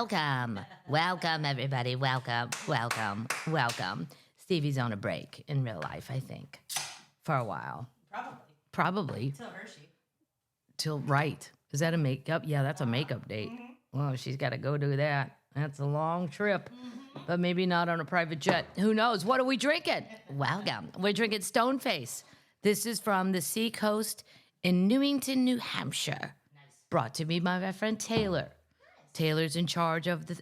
Welcome. Welcome, everybody. Welcome. Welcome. Welcome. Stevie's on a break in real life, I think, for a while. Probably. Till Hershey. Right. Is that a makeup? Yeah, that's a makeup date. Mm-hmm. Well, she's got to go do that. That's a long trip, but maybe not on a private jet. Who knows? What are we drinking? Welcome. We're drinking Stoneface. This is from the Seacoast in Newington, New Hampshire. Nice. Brought to me by my friend Taylor. Taylor's in charge of the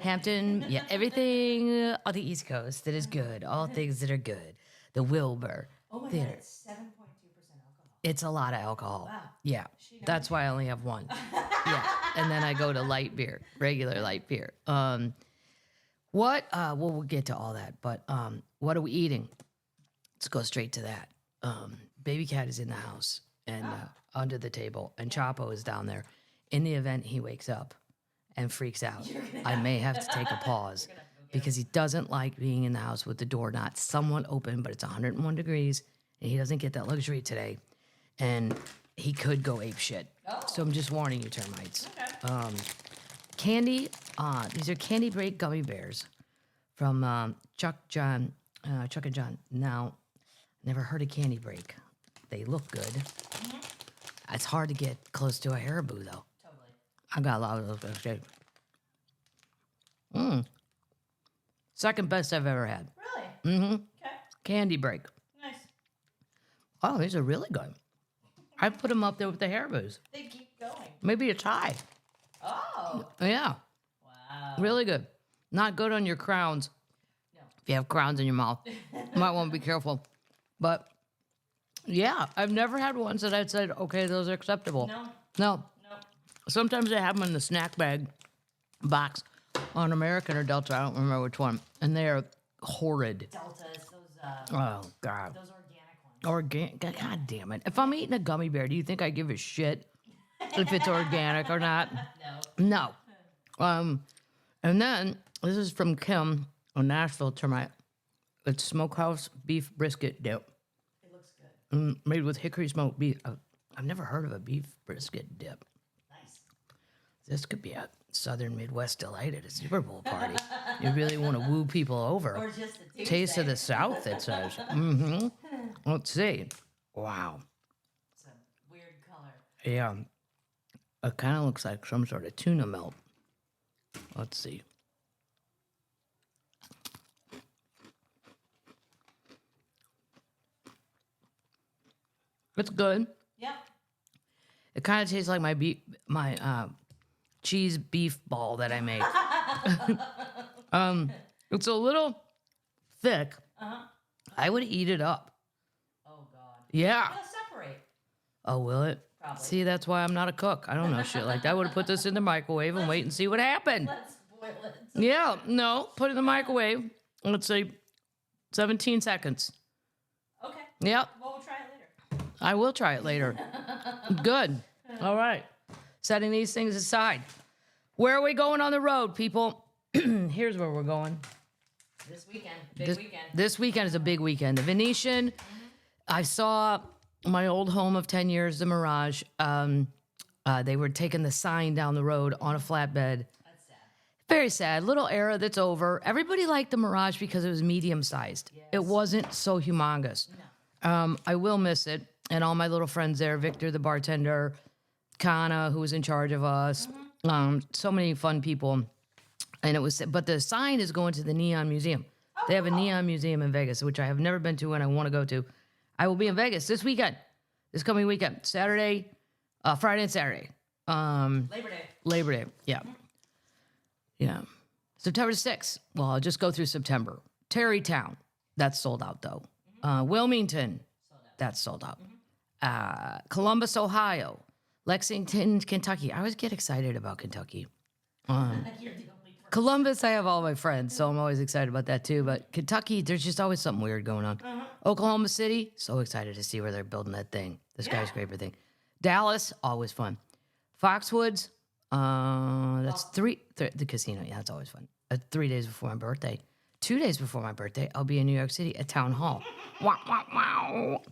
Hampton, everything on the East Coast that is good, all things that are good. The Wilbur. Oh my Theater. God, it's 7.2% alcohol. It's a lot of alcohol. Wow. Yeah, that's why I only have one. Yeah, and then I go to light beer, regular light beer. Well, we'll get to all that, but what are we eating? Let's go straight to that. Baby Cat is in the house and under the table, and Chapo is down there. In the event he wakes up and freaks out, I may have to take a pause because he doesn't like being in the house with the door not somewhat open, but it's 101 degrees, and he doesn't get that luxury today. And he could go ape shit. Oh. So I'm just warning you, termites. Okay. Candy, these are Candy Break gummy bears from Chuck and John. Now, never heard of Candy Break. They look good. Mm-hmm. It's hard to get close to a Haribo, though. Totally. I got a lot of those shit. Second best I've ever had. Really? Mm-hmm. Okay. Candy Break. Nice. Oh, these are really good. I put them up there with the Haribos. They keep going. Maybe a tie. Oh. Yeah. Wow. Really good. Not good on your crowns. No. If you have crowns in your mouth, you might want to be careful. But yeah, I've never had ones that I'd said, okay, those are acceptable. No. No. Sometimes I have them in the snack bag box on American or Delta. I don't remember which one. And they're horrid. Deltas, those, Oh, God. those organic ones. God damn it. If I'm eating a gummy bear, do you think I give a shit if it's organic or not? No. No. And then this is from Kim on Nashville termite. It's Smokehouse Beef Brisket dip. It looks good. Made with hickory smoked beef. I've never heard of a beef brisket dip. Nice. This could be a Southern Midwest delight at a Super Bowl party. You really want to woo people over. Or just a Taste of the South, it says. Mm-hmm. Let's see. Wow. It's a weird color. Yeah. It kind of looks like some sort of tuna melt. Let's see. It's good. Yeah. It kind of tastes like my cheese beef ball that I make. It's a little thick. Uh-huh. I would eat it up. Oh, God. Yeah. It'll separate. Oh, will it? Probably. See, that's why I'm not a cook. I don't know shit like that. I would have put this in the microwave and wait and see what happened. Let's boil it. Yeah, no, put it in the microwave. Let's say 17 seconds. Okay. Yep, Well, we'll try it later. I will try it later. Good. All right. Setting these things aside. Where are we going on the road, people? Here's where we're going. This weekend. Big weekend. This weekend is a big weekend. The Venetian. I saw my old home of 10 years, the Mirage. They were taking the sign down the road on a flatbed. That's sad. Very sad. Little era that's over. Everybody liked the Mirage because it was medium-sized. Yes. It wasn't so humongous. No. I will miss it. And all my little friends there, Victor, the bartender, Kana, who was in charge of us. So many fun people. And it was, but the sign is going to the Neon Museum. Oh, They have a Neon Museum in Vegas, which I have never been to and I want to go to. I will be in Vegas this weekend, this coming weekend, Friday and Saturday. Labor Day. Labor Day, yeah. Yeah. September 6th. Well, I'll just go through September. Tarrytown, that's sold out though. Wilmington, that's sold out. Columbus, Ohio. Lexington, Kentucky. I always get excited about Kentucky. You're the only person. Columbus, I have all my friends, so I'm always excited about that too. But Kentucky, there's just always something weird going on. Oklahoma City, so excited to see where they're building that thing, the skyscraper thing. Dallas, always fun. Foxwoods, that's the casino. Yeah, that's always fun. 3 days before my birthday. 2 days before my birthday, I'll be in New York City at Town Hall. Wow, wow, wow.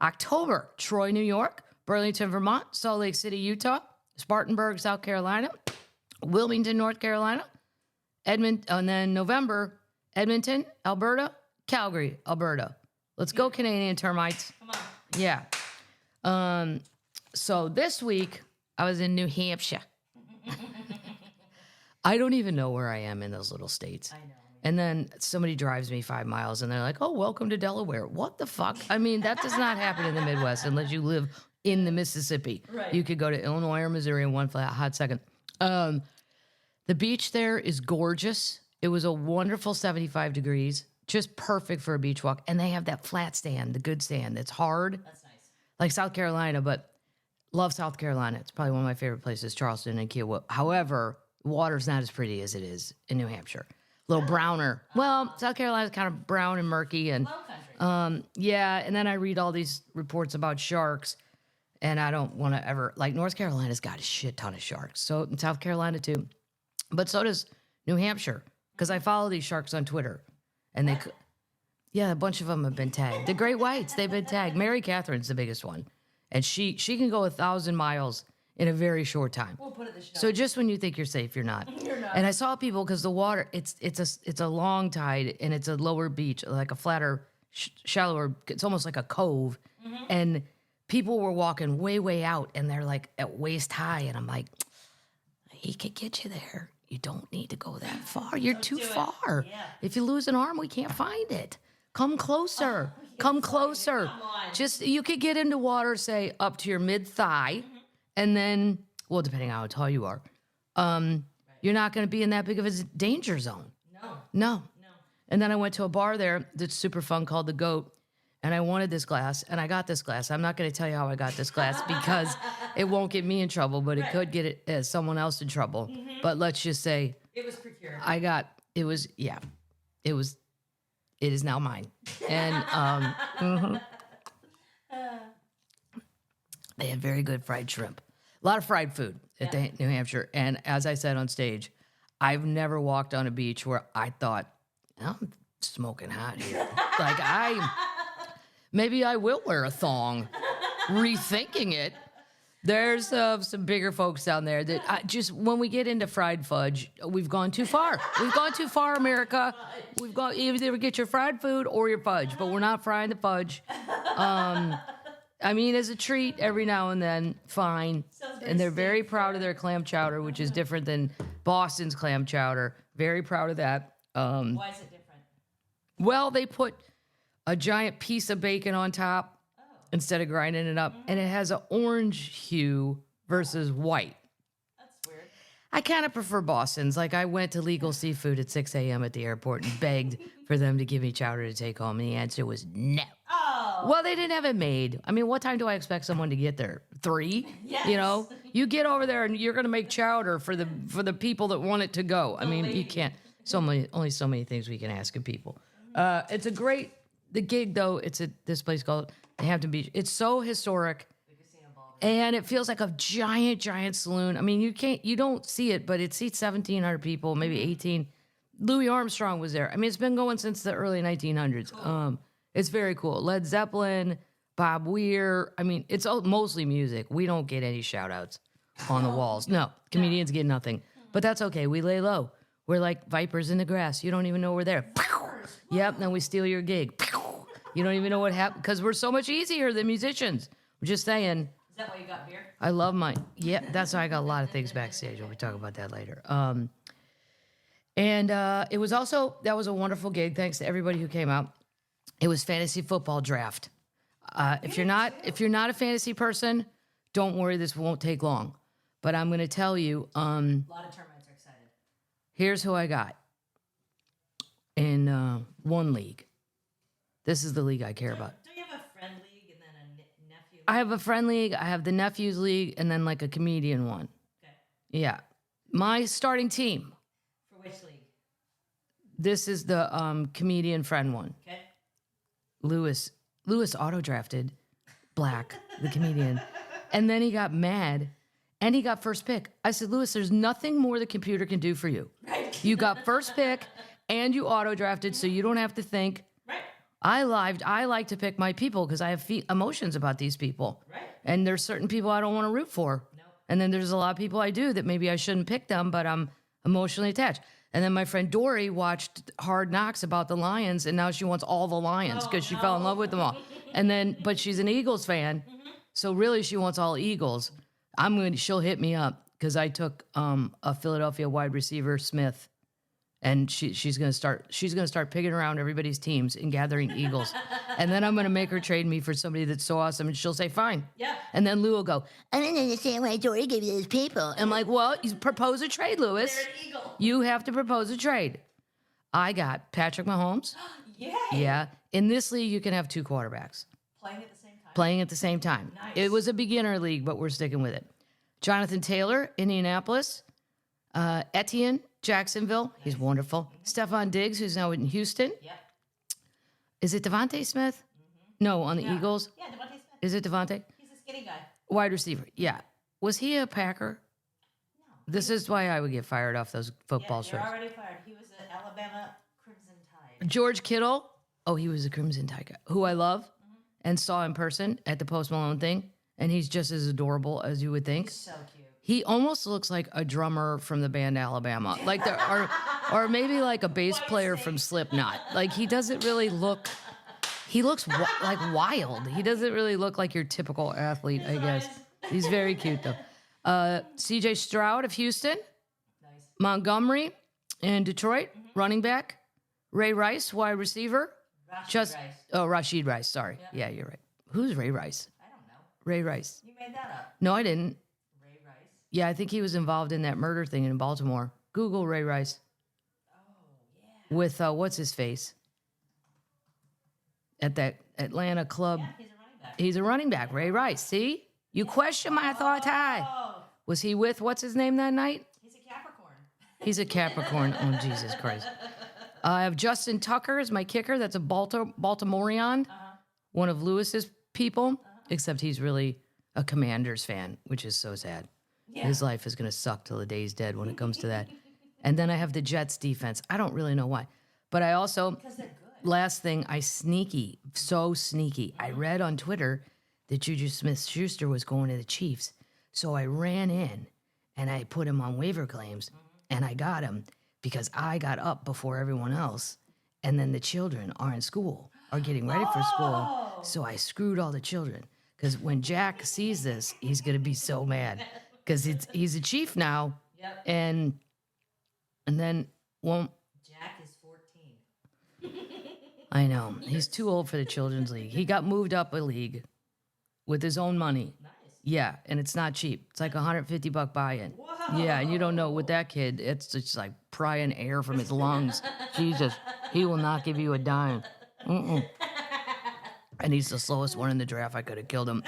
October, Troy, New York. Burlington, Vermont. Salt Lake City, Utah. Spartanburg, South Carolina. Wilmington, North Carolina, and then November, Edmonton, Alberta, Calgary, Alberta. Let's go, Canadian termites. Come on. Yeah. So this week, I was in New Hampshire. I don't even know where I am in those little states. I know. And then somebody drives me 5 miles and they're like, oh, welcome to Delaware. What the fuck? I mean, that does not happen in the Midwest unless you live in the Mississippi. Right. You could go to Illinois or Missouri in one hot second. The beach there is gorgeous. It was a wonderful 75 degrees, just perfect for a beach walk. And they have that flat stand, the good stand that's hard, That's nice. like South Carolina, but love South Carolina. It's probably one of my favorite places, Charleston and Kiowa. However, water's not as pretty as it is in New Hampshire. A little browner. Well, South Carolina's kind of brown and murky. And Low country. yeah, and then I read all these reports about sharks, and I don't want to ever, like North Carolina's got a shit ton of sharks. So in South Carolina too. But so does New Hampshire, because I follow these sharks on Twitter. And yeah, a bunch of them have been tagged. The great whites, they've been tagged. Mary Catherine's the biggest one. And she can go 1,000 miles in a very short time. We'll put it the show. So just when you think you're safe, you're not. You're not. And I saw people, because the water, it's a long tide, and it's a lower beach, like a flatter, shallower, it's almost like a cove. And people were walking way, way out, and they're like at waist high. And I'm like, he could get you there. You don't need to go that far. You're too do it. far. Yeah. If you lose an arm, we can't find it. Come closer. Come closer. Come on. Just, you could get into water, say, up to your mid-thigh, and then, well, depending on how tall you are, you're not going to be in that big of a danger zone. No. No. No. And then I went to a bar there that's super fun called The Goat, and I wanted this glass, and I got this glass. I'm not going to tell you how I got this glass because it won't get me in trouble, but it could get someone else in trouble. But let's just say It was procured. it is now mine. And they had very good fried shrimp. A lot of fried food at the New Hampshire. And as I said on stage, I've never walked on a beach where I thought, I'm smoking hot here. Like maybe I will wear a thong. Rethinking it. There's some bigger folks down there that just, when we get into fried fudge, we've gone too far. We've gone too far, America. We've got, you either get your fried food or your fudge, but we're not frying the fudge. I mean, as a treat every now and then, fine. And they're very proud of their clam chowder, which is different than Boston's clam chowder. Very proud of that. Why is it different? Well, they put a giant piece of bacon on top instead of grinding it up, and it has an orange hue versus white. That's weird. I kind of prefer Boston's. Like, I went to Legal Seafood at 6 a.m. at the airport and begged for them to give me chowder to take home, and the answer was no. Oh. Well, they didn't have it made. I mean, what time do I expect someone to get there? 3? Yes. You know? You get over there and you're going to make chowder for the people that want it to go. I mean, you can't. Only so many things we can ask of people. It's a great, the gig though, it's at this place called Hampton Beach. It's so historic. The casino ballroom. And it feels like a giant saloon. I mean, you don't see it, but it seats 1,700 people, maybe 18. Louis Armstrong was there. I mean, it's been going since the early 1900s. Cool. It's very cool. Led Zeppelin, Bob Weir. I mean, it's mostly music. We don't get any shout outs on the walls. No, comedians get nothing. But that's okay. We lay low. We're like vipers in the grass. You don't even know we're there. Yep, then we steal your gig. You don't even know what happened because we're so much easier than musicians. We're just saying. Is that why you got beer? I love mine. Yeah, that's why I got a lot of things backstage. We'll be talking about that later. And it was also, that was a wonderful gig. Thanks to everybody who came out. It was fantasy football draft. If you're not a fantasy person, don't worry. This won't take long. But I'm going to tell you. A lot of termites are excited. Here's who I got in one league. This is the league I care about. Don't you have a friend league and then a nephew league? I have a friend league. I have the nephews league, and then like a comedian one. Okay. Yeah, my starting team. For which league? This is the comedian friend one. Okay. Lewis auto drafted Black, the comedian, and then he got mad, and he got first pick. I said, Lewis, there's nothing more the computer can do for you. Right. You got first pick, and you auto drafted, so you don't have to think. Right. I like to pick my people because I have emotions about these people. Right. And there's certain people I don't want to root for. No. And then there's a lot of people I do that maybe I shouldn't pick them, but I'm emotionally attached. And then my friend Dory watched Hard Knocks about the Lions, and now she wants all the Lions because she fell in love with them all. And then, but she's an Eagles fan, so really she wants all Eagles. She'll hit me up because I took a Philadelphia wide receiver, Smith, and she's gonna start picking around everybody's teams and gathering Eagles. And then I'm gonna make her trade me for somebody that's so awesome, and she'll say fine. Yeah. And then Lou will go, I don't understand why Dory gave you those people. I'm like, well, you propose a trade, Lewis. They're an eagle. You have to propose a trade. I got Patrick Mahomes. Yay. Yeah. In this league, you can have 2 quarterbacks Playing at the same time. playing at the same time. Nice. It was a beginner league, but we're sticking with it. Jonathan Taylor, Indianapolis. Etienne, Jacksonville. He's wonderful. Stephon Diggs, who's now in Houston. Yep. Is it Devontae Smith? No, on the Eagles. Yeah, Devontae Smith. Is it Devontae? He's a skinny guy. Wide receiver. Yeah. Was he a Packer? No. This is why I would get fired off those football Yeah, shows. you're already fired. He was an Alabama Crimson Tide. George Kittle. Oh, he was a Crimson Tide guy, who I love and saw in person at the Post Malone thing. And he's just as adorable as you would think. He's so cute. He almost looks like a drummer from the band Alabama, like or maybe like a bass player from Slipknot. Like he doesn't really look. He looks like wild. He doesn't really look like your typical athlete, I guess. He's very cute though. C.J. Stroud of Houston, Nice. Montgomery in Detroit, running back. Ray Rice, wide receiver. Rice. Rashid Rice. Sorry, yeah, you're right. Who's Ray Rice? I don't know. Ray Rice. You made that up. No, I didn't. Ray Rice. Yeah, I think he was involved in that murder thing in Baltimore. Google Ray Rice. Oh, yeah. With what's his face at that Atlanta club. Yeah, he's a running back. He's a running back, Ray Rice. See, you question my thought. Oh, Was he with what's his name that night? he's a Capricorn. He's a Capricorn. Oh Jesus Christ! I have Justin Tucker as my kicker. That's a Baltimorean, one of Lewis's people. Except he's really a Commanders fan, which is so sad. Yeah. His life is gonna suck till the day's dead when it comes to that. And then I have the Jets defense. I don't really know why, but I also. Because they're good. Last thing, so sneaky. I read on Twitter that Juju Smith-Schuster was going to the Chiefs. So I ran in and I put him on waiver claims and I got him because I got up before everyone else. And then the children are in school, are getting ready for school. So I screwed all the children because when Jack sees this, he's going to be so mad because he's a Chief now. Yep. And then won't. Jack is 14. I know. He's too old for the Children's League. He got moved up a league with his own money. Nice. Yeah, and it's not cheap. It's like $150 buy-in. Whoa. Yeah, and you don't know with that kid, it's just like prying air from his lungs. Jesus, he will not give you a dime. Mm-mm. And he's the slowest one in the draft. I could have killed him.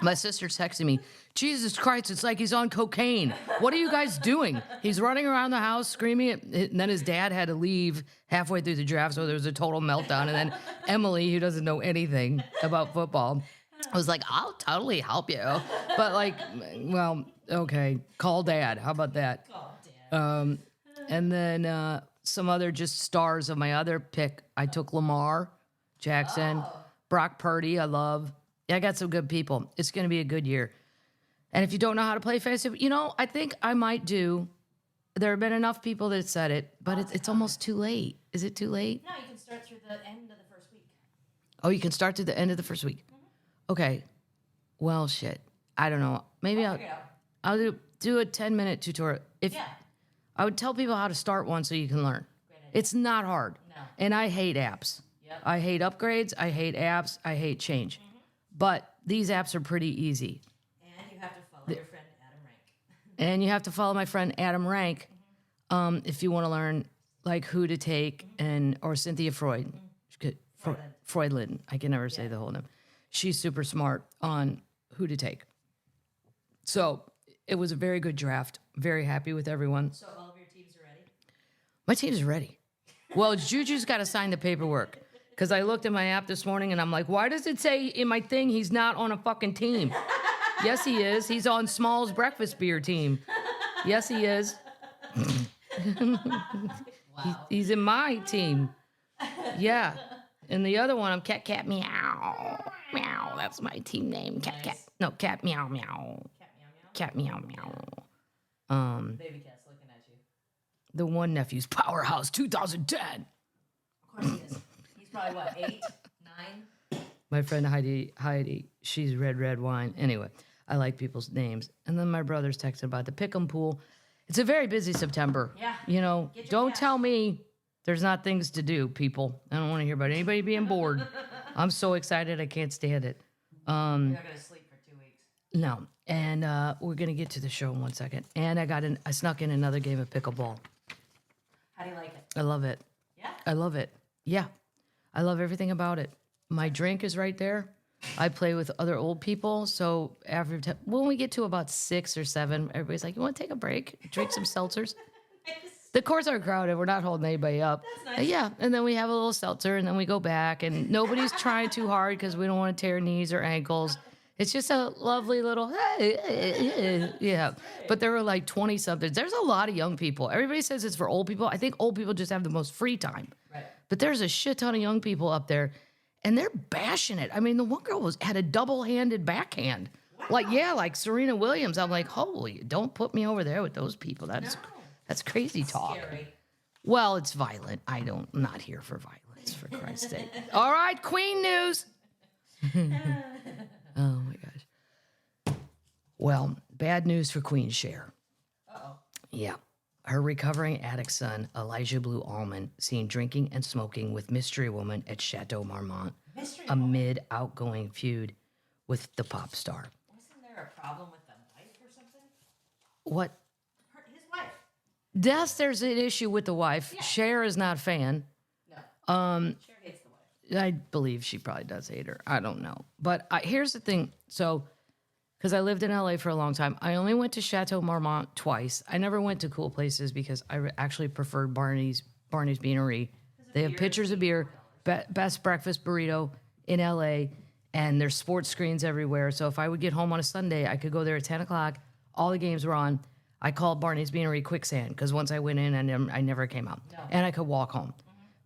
My sister texted me, Jesus Christ, it's like he's on cocaine. What are you guys doing? He's running around the house screaming. And then his dad had to leave halfway through the draft, so there was a total meltdown. And then Emily, who doesn't know anything about football, was like, I'll totally help you. But like, well, okay, call dad. How about that? Oh, damn. And then some other just stars of my other pick. I took Lamar Jackson, Brock Purdy, I love. Yeah, I got some good people. It's going to be a good year. And if you don't know how to play fantasy, I think I might do. There have been enough people that said it, but it's almost too late. Is it too late? No, you can start through the end of the first week. Oh, you can start to the end of the first week. Okay. Well, shit. I don't know. Maybe Figure it out. I'll do a 10-minute tutorial. Yeah. I would tell people how to start one so you can learn. Great idea. It's not hard. No. And I hate apps. Yep. I hate upgrades. I hate apps. I hate change. But these apps are pretty easy. And you have to follow your friend Adam Rank. And you have to follow my friend Adam Rank if you want to learn like who to take or Cynthia Freud. Freudlin. I can never say the whole name. She's super smart on who to take. So it was a very good draft. Very happy with everyone. So all of your teams are ready? My team's ready. Well, Juju's got to sign the paperwork. Because I looked at my app this morning and I'm like, why does it say in my thing he's not on a fucking team? Yes, he is. He's on Small's breakfast beer team. Yes, he is. Wow. He's in my team. Yeah. And the other one, I'm Cat Meow. Meow. That's my team name. Cat. No, Cat Meow Meow. Cat meow meow. cat, meow, meow. Baby cat's looking at you. The one nephew's Powerhouse 2010. Of course he is. He's probably, what, 8, 9? My friend Heidi, she's red wine. Anyway, I like people's names. And then my brother's texting about the Pick'em pool. It's a very busy September. Yeah. You know, Get your don't cash. tell me there's not things to do, people. I don't want to hear about anybody being bored. I'm so excited, I can't stand it. You're not going to sleep for 2 weeks. No. And we're going to get to the show in 1 second. And I snuck in another game of pickleball. How do you like it? I love it. Yeah? I love it. Yeah. I love everything about it. My drink is right there. I play with other old people. So when we get to about 6 or 7, everybody's like, you want to take a break? Drink some seltzers? The courts aren't crowded. We're not holding anybody up. That's nice. Yeah. And then we have a little seltzer and then we go back and nobody's trying too hard because we don't want to tear knees or ankles. It's just a lovely little, yeah. But there were like 20 somethings. There's a lot of young people. Everybody says it's for old people. I think old people just have the most free time. Right. But there's a shit ton of young people up there and they're bashing it. I mean, the one girl had a double-handed backhand. Wow. Like Serena Williams. I'm like, holy, don't put me over there with those people. That's crazy talk. Scary. Well, it's violent. I'm not here for violence, for Christ's sake. All right, Queen news. Oh, my gosh. Well, bad news for Queen Cher. Uh-oh. Yeah. Her recovering addict son, Elijah Blue Allman, seen drinking and smoking with mystery woman at Chateau Marmont amid outgoing feud with the pop star. Wasn't there a problem with the wife or something? What? His wife. Yes, there's an issue with the wife. Yeah. Cher is not a fan. No. Cher hates the wife. I believe she probably does hate her. I don't know. But here's the thing. So, because I lived in LA for a long time, I only went to Chateau Marmont twice. I never went to cool places because I actually preferred Barney's Beanery. They have pictures of beer, best breakfast burrito in LA, and there's sports screens everywhere. So if I would get home on a Sunday, I could go there at 10 o'clock. All the games were on. I called Barney's Beanery Quicksand because once I went in, I never came out. No. And I could walk home.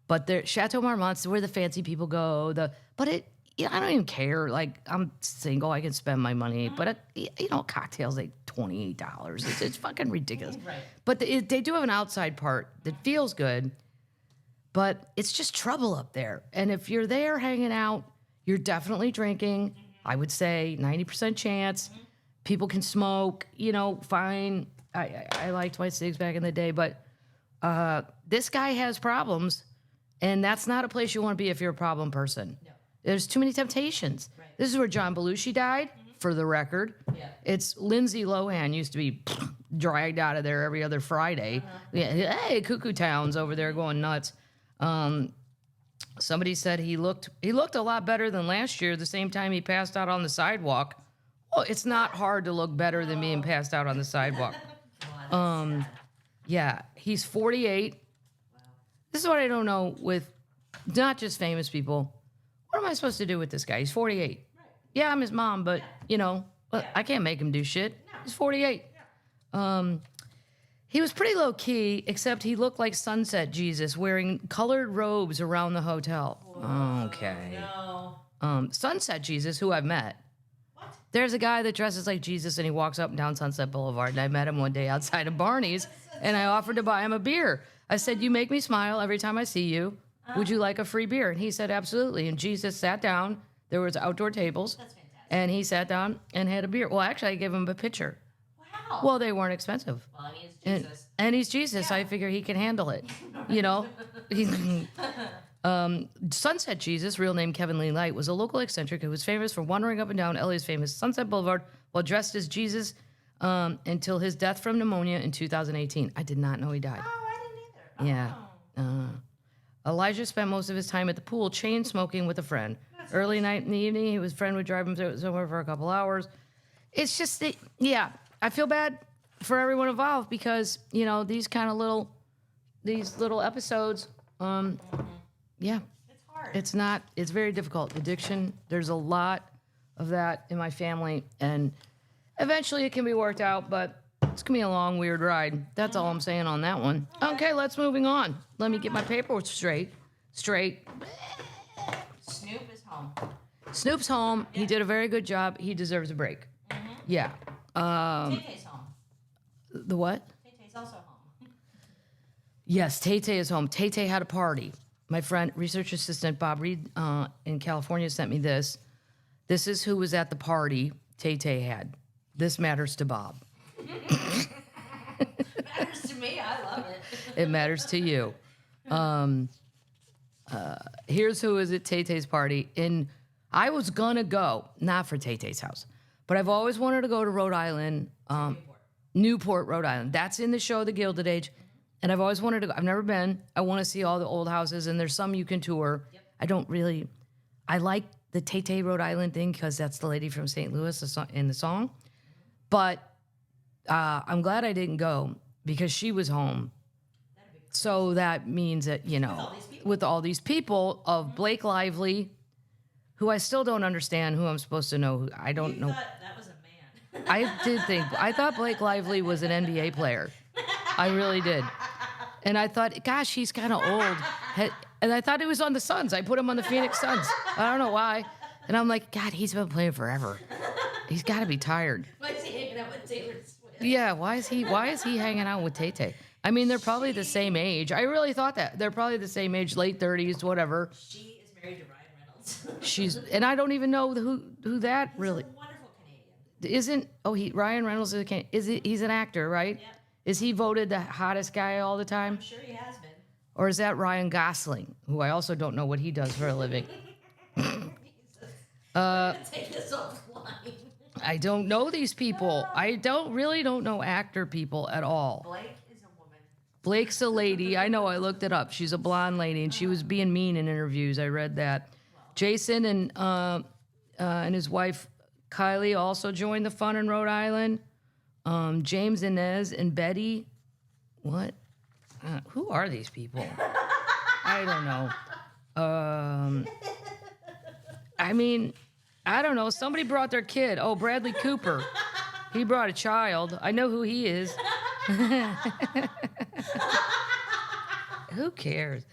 But the Chateau Marmont's where the fancy people go. I don't even care. Like, I'm single. I can spend my money. But, cocktails like $28. It's fucking ridiculous. Right. But they do have an outside part that feels good. But it's just trouble up there. And if you're there hanging out, you're definitely drinking. I would say 90% chance. People can smoke, fine. I liked my cigs back in the day. But this guy has problems. And that's not a place you want to be if you're a problem person. No. There's too many temptations. Right. This is where John Belushi died, for the record. Yeah. It's Lindsay Lohan used to be dragged out of there every other Friday. Yeah, hey, Cuckoo Town's over there going nuts. Somebody said he looked a lot better than last year, the same time he passed out on the sidewalk. Well, it's not hard to look better than being passed out on the sidewalk. Yeah, he's 48. This is what I don't know with not just famous people. What am I supposed to do with this guy? He's 48. Right. Yeah, I'm his mom, but, I can't make him do shit. No. He's 48. Yeah. He was pretty low-key, except he looked like Sunset Jesus wearing colored robes around the hotel. Whoa, okay. No. Sunset Jesus, who I've met. What? There's a guy that dresses like Jesus, and he walks up and down Sunset Boulevard, and I met him one day outside of Barney's, and I offered to buy him a beer. I said, you make me smile every time I see you. Would you like a free beer? And he said, absolutely. And Jesus sat down. There was outdoor tables. That's fantastic. And he sat down and had a beer. Well, actually, I gave him a pitcher. Wow. Well, they weren't expensive. Well, he's Jesus. And he's Jesus. Yeah. I figure he can handle it. Sunset Jesus, real name Kevin Lee Light, was a local eccentric who was famous for wandering up and down LA's famous Sunset Boulevard while dressed as Jesus until his death from pneumonia in 2018. I did not know he died. Oh, I didn't either. Yeah. Elijah spent most of his time at the pool chain smoking with a friend. That's Early night in the evening, his friend would drive him somewhere for a couple hours. It's just, I feel bad for everyone involved because, these kind of little episodes, yeah. It's hard. It's very difficult. Addiction, there's a lot of that in my family, and eventually it can be worked out, but it's going to be a long, weird ride. That's all I'm saying on that one. Okay, let's moving on. Let me get my paperwork straight. Snoop is home. Snoop's home. Yeah. He did a very good job. He deserves a break. Mm-hmm. Yeah. Tay-Tay's home. The what? Tay-Tay's also home. Yes, Tay-Tay is home. Tay-Tay had a party. My friend, research assistant Bob Reed in California sent me this. This is who was at the party Tay-Tay had. This matters to Bob. Matters to me. I love it. It matters to you. Here's who was at Tay-Tay's party. I was gonna go, not for Tay-Tay's house, but I've always wanted to go to Rhode Island, Newport, Rhode Island. That's in the show, The Gilded Age. And I've always wanted to go. I've never been. I want to see all the old houses, and there's some you can tour. Yep. I like the Tay-Tay Rhode Island thing because that's the lady from St. Louis in the song. But I'm glad I didn't go because she was home. So that means that, with all these people of Blake Lively, who I still don't understand who I'm supposed to know. I don't know. Thought that was a man. I thought Blake Lively was an NBA player. I really did. And I thought, gosh, he's kind of old. And I thought he was on the Suns. I put him on the Phoenix Suns. I don't know why. And I'm like, God, he's been playing forever. He's got to be tired. Why is he hanging out with Taylor Swift? Yeah, why is he hanging out with Tay-Tay? I mean, they're probably the same age. I really thought that. They're probably the same age, late 30s, whatever. She is married to Ryan Reynolds. And I don't even know who that really. He's a wonderful Canadian. Ryan Reynolds is a Canadian. He's an actor, right? Yep. Is he voted the hottest guy all the time? I'm sure he has been. Or is that Ryan Gosling, who I also don't know what he does for a living? I'm gonna take this offline. I don't know these people. I don't know actor people at all. Blake is a woman. Blake's a lady. I know. I looked it up. She's a blonde lady, and she was being mean in interviews. I read that. Jason and his wife Kylie also joined the fun in Rhode Island. James Inez and Betty. What? Who are these people? I don't know. I mean, I don't know. Somebody brought their kid. Oh, Bradley Cooper. He brought a child. I know who he is. Who cares?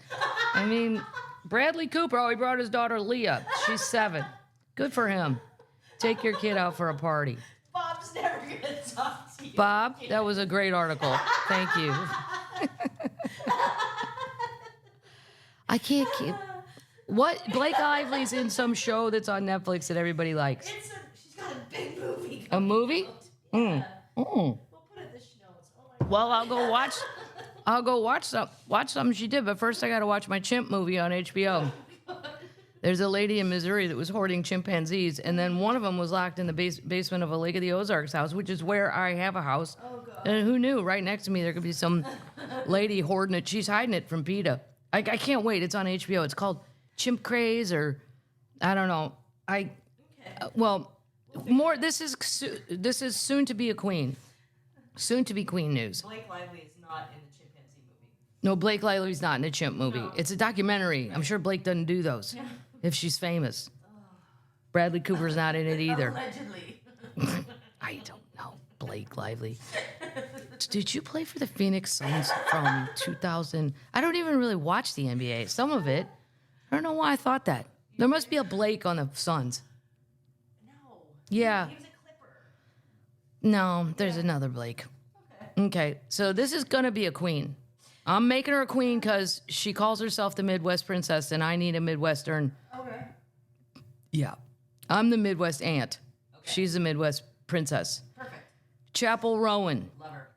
I mean, Bradley Cooper. Oh, he brought his daughter Leah. She's 7. Good for him. Take your kid out for a party. Bob's never gonna talk to you. Bob, that was a great article. Thank you. I can't keep. What? Blake Lively's in some show that's on Netflix that everybody likes. She's got a big movie. A movie? Yeah. Mm. We'll put it in the show notes. Oh my God. Well, I'll go watch something she did, but first I got to watch my chimp movie on HBO. There's a lady in Missouri that was hoarding chimpanzees, and then one of them was locked in the basement of a Lake of the Ozarks house, which is where I have a house. Oh, God. And who knew? Right next to me, there could be some lady hoarding it. She's hiding it from PETA. I can't wait. It's on HBO. It's called Chimp Craze, or I don't know. This is soon to be a queen. Soon to be queen news. Blake Lively is not in the chimpanzee movie. No, Blake Lively's not in a chimp movie. No. It's a documentary. I'm sure Blake doesn't do those if she's famous. Bradley Cooper's not in it either. Allegedly. I don't know. Blake Lively. Did you play for the Phoenix Suns from 2000? I don't even really watch the NBA. Some of it. I don't know why I thought that. There must be a Blake on the Suns. No. Yeah. He was a Clipper. No, there's another Blake. Okay, so this is going to be a queen. I'm making her a queen because she calls herself the Midwest Princess, and I need a Midwestern. Okay. Yeah. I'm the Midwest aunt. Okay. She's the Midwest princess. Perfect. Chappell Roan. Love her.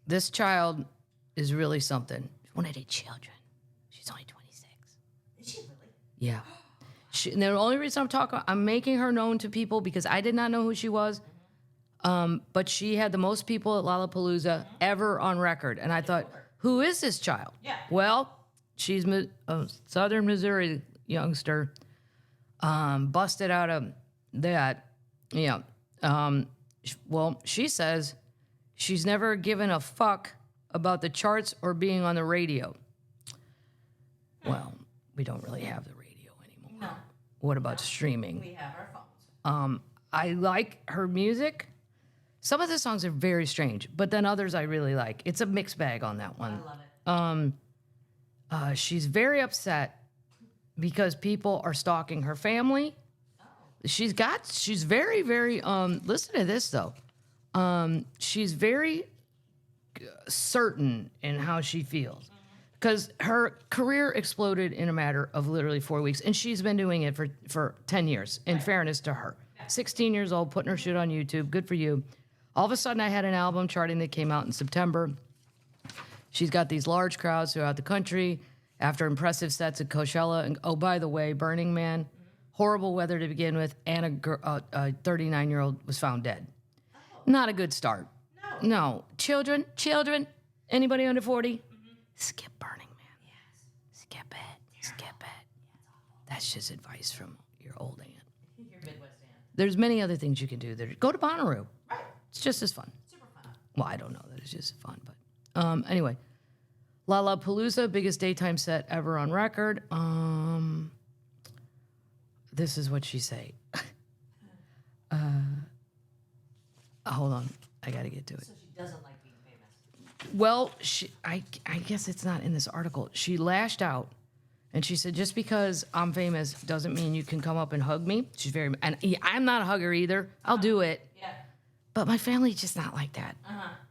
This child is really something. One of the children. She's only 26. Is she really? Yeah. And the only reason I'm making her known to people because I did not know who she was. But she had the most people at Lollapalooza ever on record. And I thought, who is this child? Yeah. Well, she's a Southern Missouri youngster. Busted out of that. Yeah. Well, she says she's never given a fuck about the charts or being on the radio. Well, we don't really have the radio anymore. No. What about streaming? We have our phones. I like her music. Some of the songs are very strange, but then others I really like. It's a mixed bag on that one. I love it. She's very upset because people are stalking her family. Oh. She's very, very, listen to this though. She's very certain in how she feels because her career exploded in a matter of literally 4 weeks, and she's been doing it for 10 years, in fairness to her. 16 years old, putting her shit on YouTube. Good for you. All of a sudden, I had an album charting that came out in September. She's got these large crowds throughout the country after impressive sets at Coachella. And, oh, by the way, Burning Man, horrible weather to begin with, and a 39-year-old was found dead. Not a good start. No. Children, anybody under 40? Skip Burning Man. Yes. Skip it. That's just advice from your old aunt. Your Midwest aunt. There's many other things you can do. Go to Bonnaroo. Right. It's just as fun. Super fun. Well, I don't know that it's just fun, but anyway. Lollapalooza, biggest daytime set ever on record. This is what she say. Hold on, I got to get to it. So she doesn't like being famous. Well, I guess it's not in this article. She lashed out, and she said, just because I'm famous doesn't mean you can come up and hug me. She's very, and I'm not a hugger either. I'll do it. Yeah. But my family's just not like that.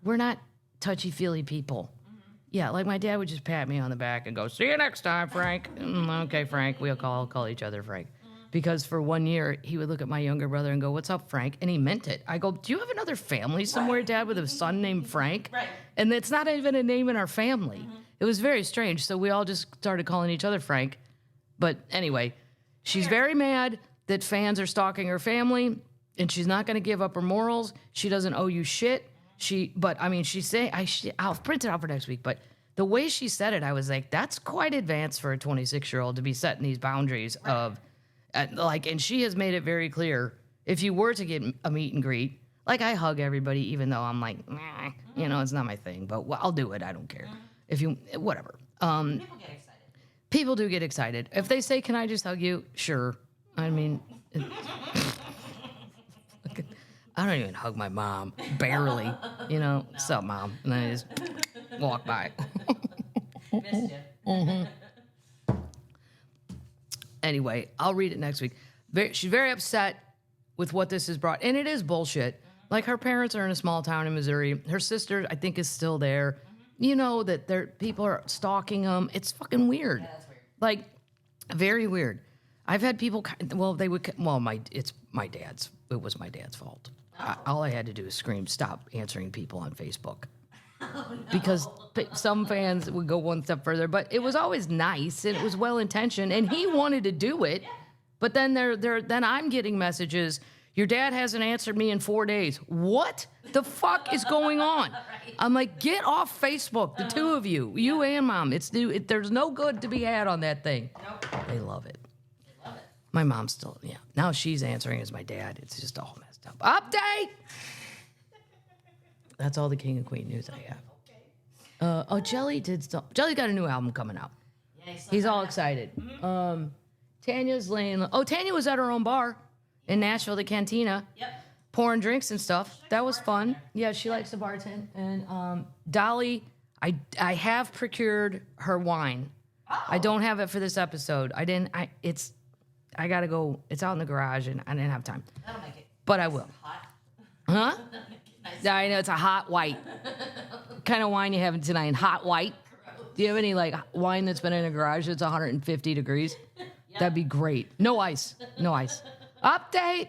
We're not touchy-feely people. Yeah, like my dad would just pat me on the back and go, see you next time, Frank. Okay, Frank. We'll call each other Frank. Because for 1 year, he would look at my younger brother and go, what's up, Frank? And he meant it. I go, do you have another family somewhere, Dad, with a son named Frank? Right. And it's not even a name in our family. It was very strange. So we all just started calling each other Frank. But anyway, she's very mad that fans are stalking her family, and she's not going to give up her morals. She doesn't owe you shit. I'll print it out for next week. But the way she said it, I was like, that's quite advanced for a 26-year-old to be setting these boundaries of, and she has made it very clear. If you were to get a meet and greet, like I hug everybody, even though I'm like, it's not my thing, but I'll do it. I don't care. Whatever. People get excited. People do get excited. If they say, can I just hug you? Sure. I mean, I don't even hug my mom. Barely. What's up, Mom? And then I just walk by. Missed you. Anyway, I'll read it next week. She's very upset with what this has brought. And it is bullshit. Like, her parents are in a small town in Missouri. Her sister, I think, is still there. You know that people are stalking them. It's fucking weird. Yeah, that's weird. Like, very weird. I've had people, it was my dad's fault. All I had to do was scream, stop answering people on Facebook. Because some fans would go one step further, but it was always nice and it was well intentioned, and he wanted to do it. But then then I'm getting messages. Your dad hasn't answered me in 4 days. What the fuck is going on? I'm like, get off Facebook, the two of you and Mom. There's no good to be had on that thing. Nope. They love it. They love it. My mom's still, now she's answering as my dad. It's just all messed up. Update. That's all the King and Queen news I have. Jelly Jelly's got a new album coming out. Yeah, He's all excited. Tanya's laying. Tanya was at her own bar in Nashville, the Cantina, pouring drinks and stuff. That was fun. Yeah, she likes to bartend. And Dolly, I have procured her wine. Oh. I don't have it for this episode. I gotta go. It's out in the garage, and I didn't have time. That'll make it. But I will. Hot. Huh? Nice. I know it's a hot white. Kind of wine you having tonight? Hot white. Do you have any wine that's been in a garage that's 150 degrees? That'd be great. No ice. No ice. Update.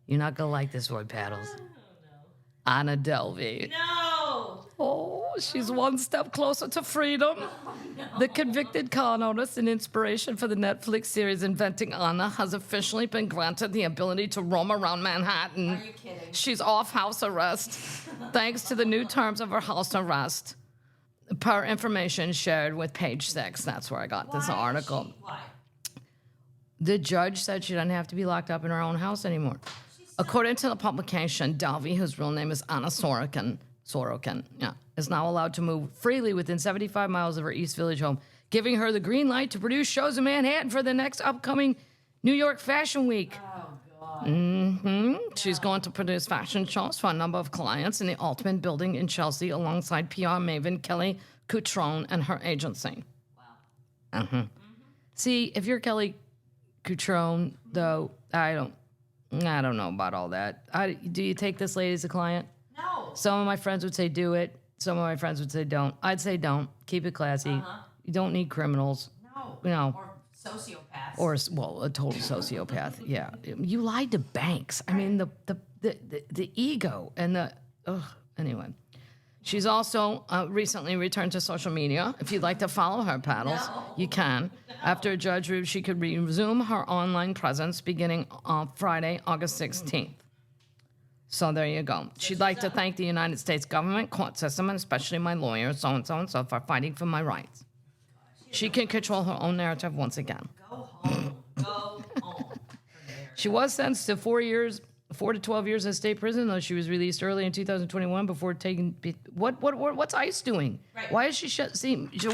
You're not gonna like this one, Paddles. Oh, no. Anna Delvey. No. Oh, she's one step closer to freedom. Oh, no. The convicted con artist and inspiration for the Netflix series Inventing Anna has officially been granted the ability to roam around Manhattan. Are you kidding? She's off house arrest, thanks to the new terms of her house arrest. Per information shared with Page 6, that's where I got this article. Why? The judge said she doesn't have to be locked up in her own house anymore. According to the publication, Delvey, whose real name is Anna Sorokin, is now allowed to move freely within 75 miles of her East Village home, giving her the green light to produce shows in Manhattan for the next upcoming New York Fashion Week. Oh, God. She's going to produce fashion shows for a number of clients in the Altman Building in Chelsea alongside PR maven Kelly Cutrone and her agency. Wow. See, if you're Kelly Cutrone, though, I don't I don't know about all that. Do you take this lady as a client? No. Some of my friends would say do it. Some of my friends would say don't. I'd say don't. Keep it classy. You don't need criminals. No. You know. Or sociopaths. Or, well, a total sociopath. Yeah. You lied to banks. I mean, the ego and the, anyway. She's also recently returned to social media. If you'd like to follow her paddles, you can. After a judge ruled she could resume her online presence beginning on Friday, August 16th. So there you go. She'd like to thank the United States government, court system, and especially my lawyer, so-and-so and so, for fighting for my rights. She can control her own narrative once again. Go home. Go home. She was sentenced to 4 to 12 years in state prison, though she was released early in 2021 before taking. What's ICE doing? Right. Why is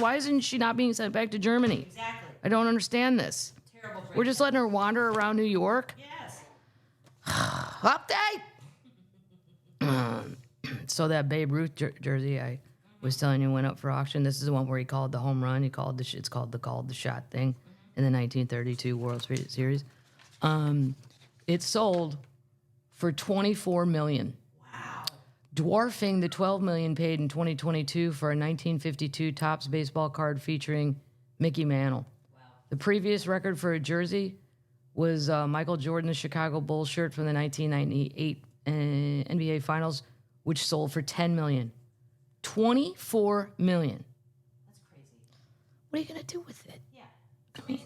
why isn't she not being sent back to Germany? Exactly. I don't understand this. Terrible. We're just letting her wander around New York. Yes. Update. So that Babe Ruth jersey I was telling you went up for auction. This is the one where he called the home run. It's called the shot thing in the 1932 World Series. It sold for $24 million. Wow. Dwarfing the $12 million paid in 2022 for a 1952 Topps baseball card featuring Mickey Mantle. Wow. The previous record for a jersey was Michael Jordan's Chicago Bulls shirt from the 1998 NBA Finals, which sold for $10 million. $24 million. That's crazy. What are you going to do with it? Yeah.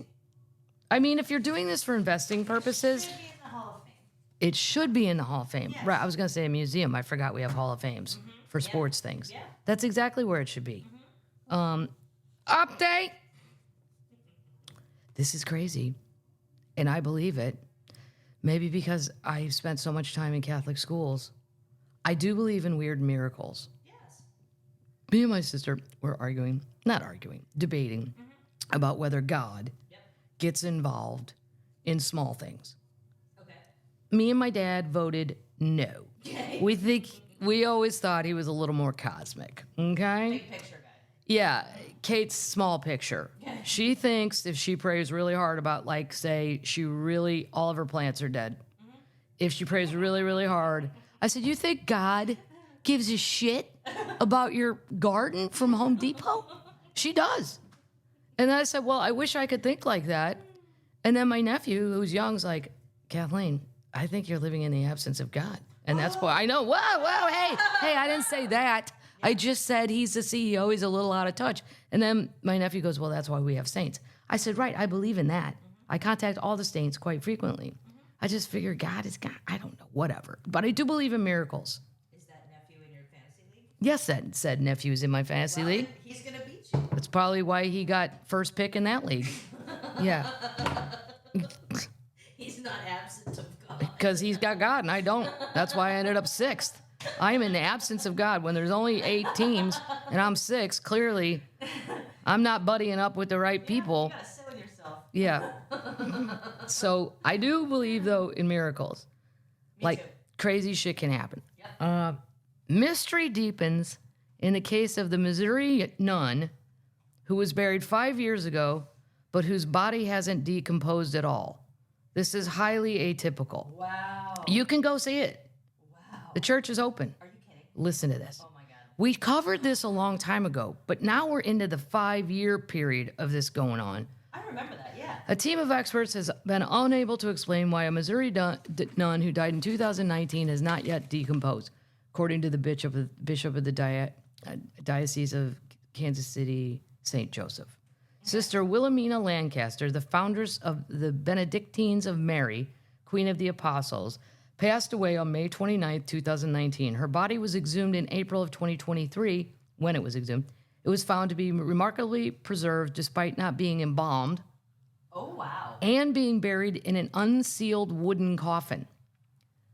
I mean, if you're doing this for investing purposes, Should be in the Hall of Fame. it should be in the Hall of Fame. Yes. Right, I was going to say a museum. I forgot we have Hall of Fames for sports things. Yeah. That's exactly where it should be. Update. This is crazy, and I believe it. Maybe because I spent so much time in Catholic schools. I do believe in weird miracles. Yes. Me and my sister were debating about whether God gets involved in small things. Okay. Me and my dad voted no. Okay. We always thought he was a little more cosmic. Okay? Big picture guy. Yeah, Kate's small picture. She thinks if she prays really hard about, like, say, all of her plants are dead. If she prays really, really hard. I said, you think God gives a shit about your garden from Home Depot? She does. And then I said, well, I wish I could think like that. And then my nephew, who's young, is like, Kathleen, I think you're living in the absence of God. And that's why I know, whoa, hey, I didn't say that. I just said he's the CEO, he's a little out of touch. And then my nephew goes, well, that's why we have saints. I said, right, I believe in that. I contact all the saints quite frequently. I just figure God is God. I don't know, whatever. But I do believe in miracles. Is that nephew in your fantasy league? Yes, said nephew's in my fantasy league. He's going to beat you. That's probably why he got first pick in that league. Yeah. He's not absent of God. Because he's got God and I don't. That's why I ended up sixth. I am in the absence of God. When there's only 8 teams and I'm 6, clearly I'm not buddying up with the right people. You got to sit with yourself. Yeah. So I do believe, though, in miracles. Me too. Crazy shit can happen. Yep. Mystery deepens in the case of the Missouri nun who was buried 5 years ago, but whose body hasn't decomposed at all. This is highly atypical. Wow. You can go see it. Wow. The church is open. Are you kidding? Listen to this. Oh, my God. We covered this a long time ago, but now we're into the 5-year period of this going on. I remember that, yeah. A team of experts has been unable to explain why a Missouri nun who died in 2019 has not yet decomposed, according to the bishop of the Diocese of Kansas City, St. Joseph. Sister Wilhelmina Lancaster, the founders of the Benedictines of Mary, Queen of the Apostles, passed away on May 29, 2019. Her body was exhumed in April of 2023. When it was exhumed, it was found to be remarkably preserved despite not being embalmed. Oh, wow. And being buried in an unsealed wooden coffin.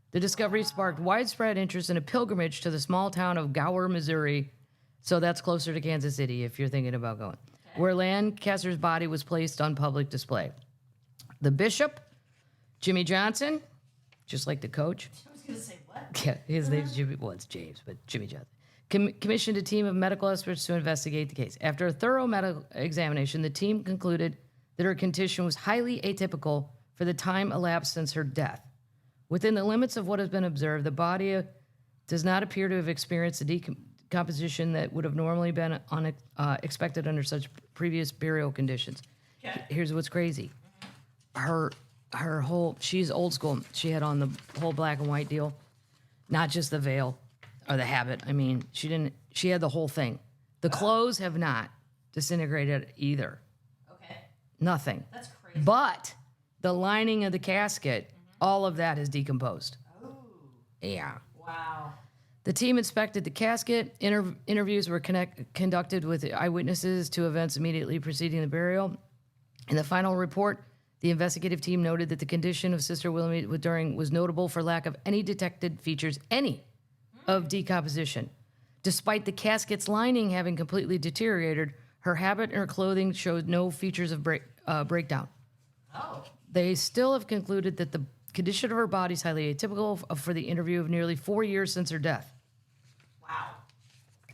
The discovery sparked widespread interest in a pilgrimage to the small town of Gower, Missouri. So that's closer to Kansas City if you're thinking about going. Okay. Where Lancaster's body was placed on public display. The bishop, Jimmy Johnson, just like the coach. I was going to say, what? Yeah, his name's Jimmy. Well, it's James, but Jimmy Johnson. Commissioned a team of medical experts to investigate the case. After a thorough medical examination, the team concluded that her condition was highly atypical for the time elapsed since her death. Within the limits of what has been observed, the body does not appear to have experienced the decomposition that would have normally been expected under such previous burial conditions. Okay. Here's what's crazy. Her whole, she's old school. She had on the whole black and white deal, not just the veil or the habit. I mean, she had the whole thing. The clothes have not disintegrated either. Okay. Nothing. That's crazy. But the lining of the casket, all of that is decomposed. Oh. Yeah. Wow. The team inspected the casket. Interviews were conducted with eyewitnesses to events immediately preceding the burial. In the final report, the investigative team noted that the condition of Sister Wilhelmina was notable for lack of any detected features, of decomposition. Despite the casket's lining having completely deteriorated, her habit and her clothing showed no features of breakdown. Oh. They still have concluded that the condition of her body is highly atypical for the interview of nearly 4 years since her death. Wow.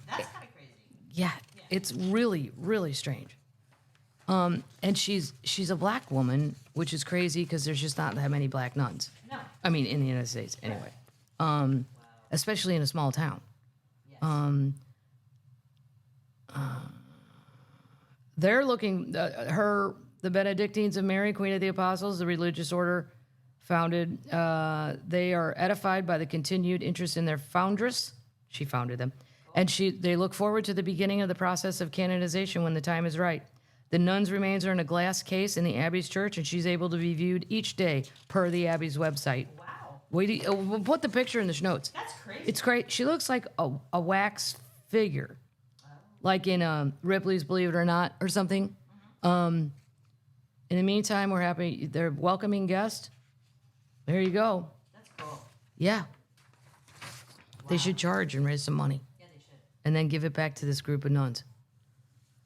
That's kind of crazy. Yeah, it's really, really strange. And she's a black woman, which is crazy because there's just not that many black nuns. No. I mean, in the United States, anyway. Especially in a small town. Yes. They're looking, the Benedictines of Mary, Queen of the Apostles, the religious order founded, they are edified by the continued interest in their foundress. She founded them. And they look forward to the beginning of the process of canonization when the time is right. The nun's remains are in a glass case in the Abbey's church, and she's able to be viewed each day per the Abbey's website. Wow. We'll put the picture in the notes. That's crazy. It's great. She looks like a wax figure, like in Ripley's Believe It or Not or something. In the meantime, we're happy. They're welcoming guests. There you go. That's cool. Yeah. They should charge and raise some money Yeah, they should. and then give it back to this group of nuns.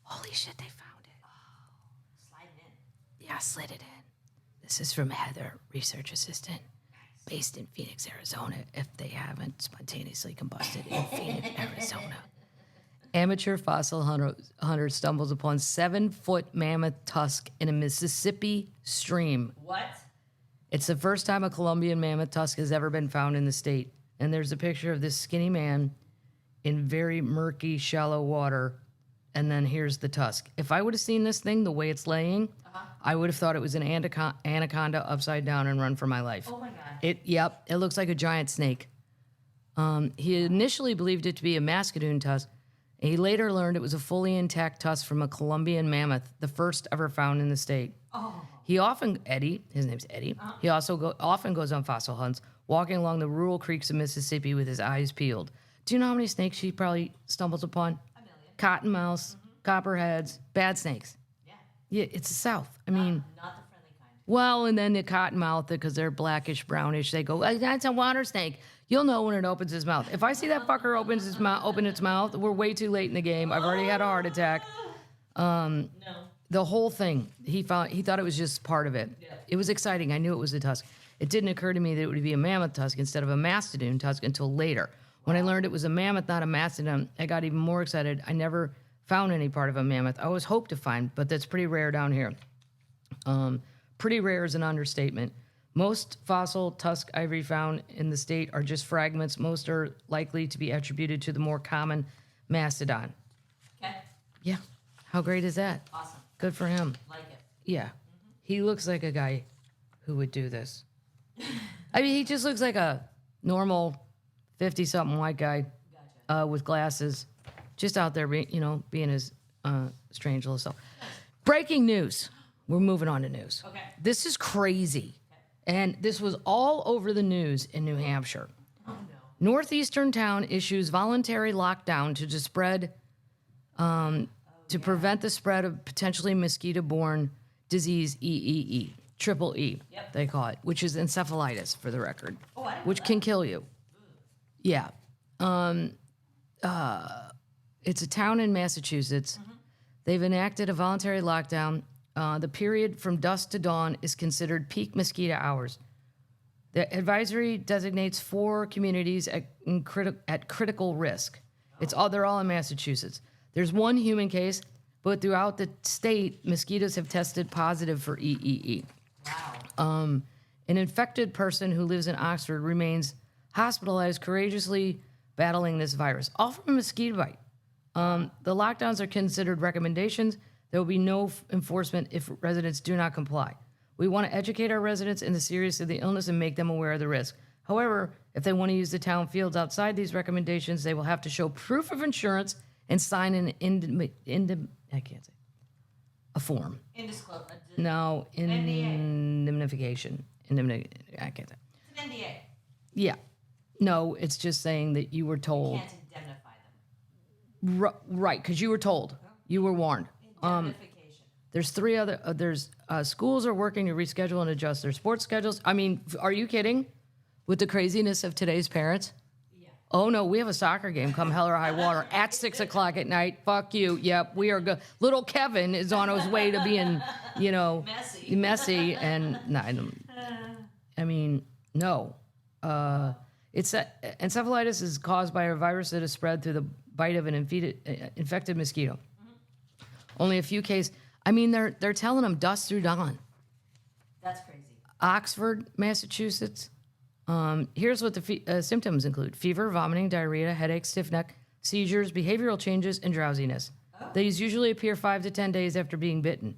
Holy shit, they found it. Slide it in. Yeah, slid it in. This is from Heather, research assistant, based in Phoenix, Arizona, if they haven't spontaneously combusted in Phoenix, Arizona. Amateur fossil hunter stumbles upon 7-foot mammoth tusk in a Mississippi stream. What? It's the first time a Colombian mammoth tusk has ever been found in the state. And there's a picture of this skinny man in very murky, shallow water. And then here's the tusk. If I would have seen this thing the way it's laying, I would have thought it was an anaconda upside down and run for my life. Oh my God. It looks like a giant snake. He initially believed it to be a Mosquitoes tusk. He later learned it was a fully intact tusk from a Colombian mammoth, the first ever found in the state. Oh. He often, his name's Eddie, he also often goes on fossil hunts, walking along the rural creeks of Mississippi with his eyes peeled. Do you know how many snakes he probably stumbles upon? A million. Cottonmouths, copperheads, bad snakes. Yeah. Yeah, it's the South. I mean, Not the friendly kind. well, and then the cottonmouth, because they're blackish, brownish, they go, that's a water snake. You'll know when it opens its mouth. If I see that fucker open its mouth, we're way too late in the game. I've already had a heart attack. No. The whole thing, he thought it was just part of it. Yeah. It was exciting. I knew it was a tusk. It didn't occur to me that it would be a mammoth tusk instead of a mastodon tusk until later. When I learned it was a mammoth, not a mastodon, I got even more excited. I never found any part of a mammoth. I always hoped to find, but that's pretty rare down here. Pretty rare is an understatement. Most fossil tusk ivory found in the state are just fragments. Most are likely to be attributed to the more common mastodon. Okay. Yeah. How great is that? Awesome. Good for him. Like it. Yeah. He looks like a guy who would do this. I mean, he just looks like a normal 50-something white guy Gotcha. with glasses, just out there, being his strange little self. Breaking news. We're moving on to news. Okay. This is crazy. And this was all over the news in New Hampshire. Oh no. Northeastern town issues voluntary lockdown to prevent the spread of potentially mosquito-borne disease EEE, triple E, Yep. they call it, which is encephalitis for the record, Oh, I didn't know which that. can kill you. Yeah. It's a town in Massachusetts. They've enacted a voluntary lockdown. The period from dusk to dawn is considered peak mosquito hours. The advisory designates 4 communities at critical risk. They're all in Massachusetts. There's 1 human case, but throughout the state, mosquitoes have tested positive for EEE. Wow. An infected person who lives in Oxford remains hospitalized, courageously battling this virus, all from a mosquito bite. The lockdowns are considered recommendations. There will be no enforcement if residents do not comply. We want to educate our residents in the seriousness of the illness and make them aware of the risk. However, if they want to use the town fields outside these recommendations, they will have to show proof of insurance and sign an a form. No, indemnification. I can't say. It's an NDA. Yeah. No, it's just saying that you were told. You can't indemnify them. Right, because you were told. You were warned. Indemnification. There's three other, schools are working to reschedule and adjust their sports schedules. I mean, are you kidding? With the craziness of today's parents? Yeah. Oh, no, we have a soccer game come hell or high water at 6 o'clock at night. Fuck you. Yep, we are good. Little Kevin is on his way to being, messy. And no, I mean, no. Encephalitis is caused by a virus that is spread through the bite of an infected mosquito. Mm-hmm. Only a few cases. I mean, they're telling them dusk through dawn. That's crazy. Oxford, Massachusetts. Here's what the symptoms include: fever, vomiting, diarrhea, headache, stiff neck, seizures, behavioral changes, and drowsiness. Oh. These usually appear 5 to 10 days after being bitten.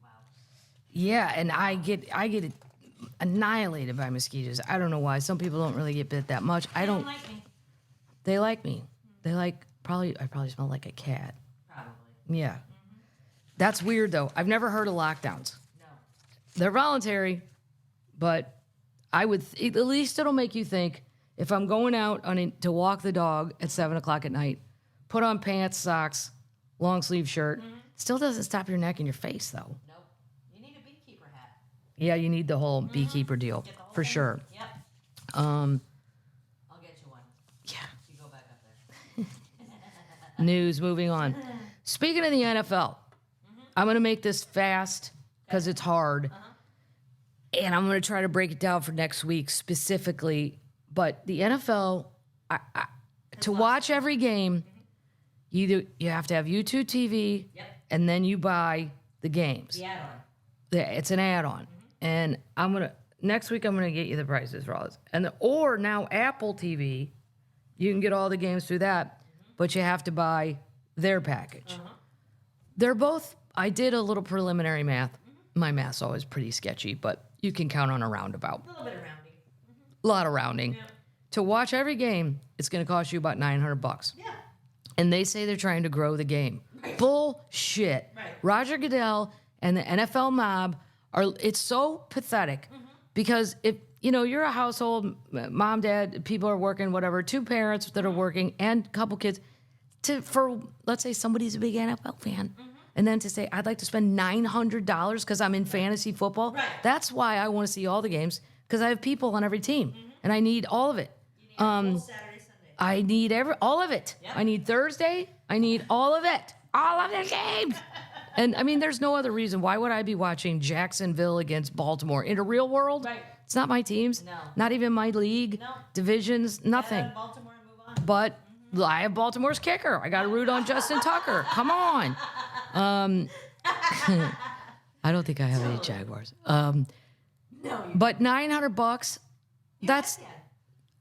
Wow. Yeah, and I get annihilated by mosquitoes. I don't know why. Some people don't really get bit that much. They don't like me. They like me. They like I probably smell like a cat. Probably. Yeah. Mm-hmm. That's weird though. I've never heard of lockdowns. No. They're voluntary, but I would at least it'll make you think. If I'm going out to walk the dog at 7 o'clock at night, put on pants, socks, long sleeve shirt. Mm-hmm. Still doesn't stop your neck and your face though. Nope. You need a beekeeper hat. Yeah, you need the whole beekeeper deal for sure. Yep. I'll get you one. Yeah. You go back up there. News. Moving on. Speaking of the NFL, I'm going to make this fast because it's hard. And I'm going to try to break it down for next week specifically. But the NFL, to watch every game, you have to have YouTube TV, and then you buy the games. The add-on. It's an add-on. And next week I'm going to get you the prices for all this. Or now Apple TV, you can get all the games through that, but you have to buy their package. They're both, I did a little preliminary math. My math's always pretty sketchy, but you can count on a roundabout. A little bit of rounding. A lot of rounding. Yeah. To watch every game, it's going to cost you about $900. Yeah. And they say they're trying to grow the game. Right. Bullshit. Right. Roger Goodell and the NFL mob it's so pathetic because if, you're a household, mom, dad, people are working, whatever, 2 parents that are working and a couple kids for let's say somebody's a big NFL fan. And then to say, I'd like to spend $900 because I'm in fantasy football. Right. That's why I want to see all the games, because I have people on every team. And I need all of it. You need a full Saturday, Sunday. I need all of it. Yep. I need Thursday. I need all of it. All of the games. And, I mean, there's no other reason. Why would I be watching Jacksonville against Baltimore? In the real world, right. It's not my teams. No. Not even my league. No. Divisions, nothing. Baltimore and move on. But I have Baltimore's kicker. I got to root on Justin Tucker. Come on. I don't think I have any Jaguars. No. But $900. That's. Etienne.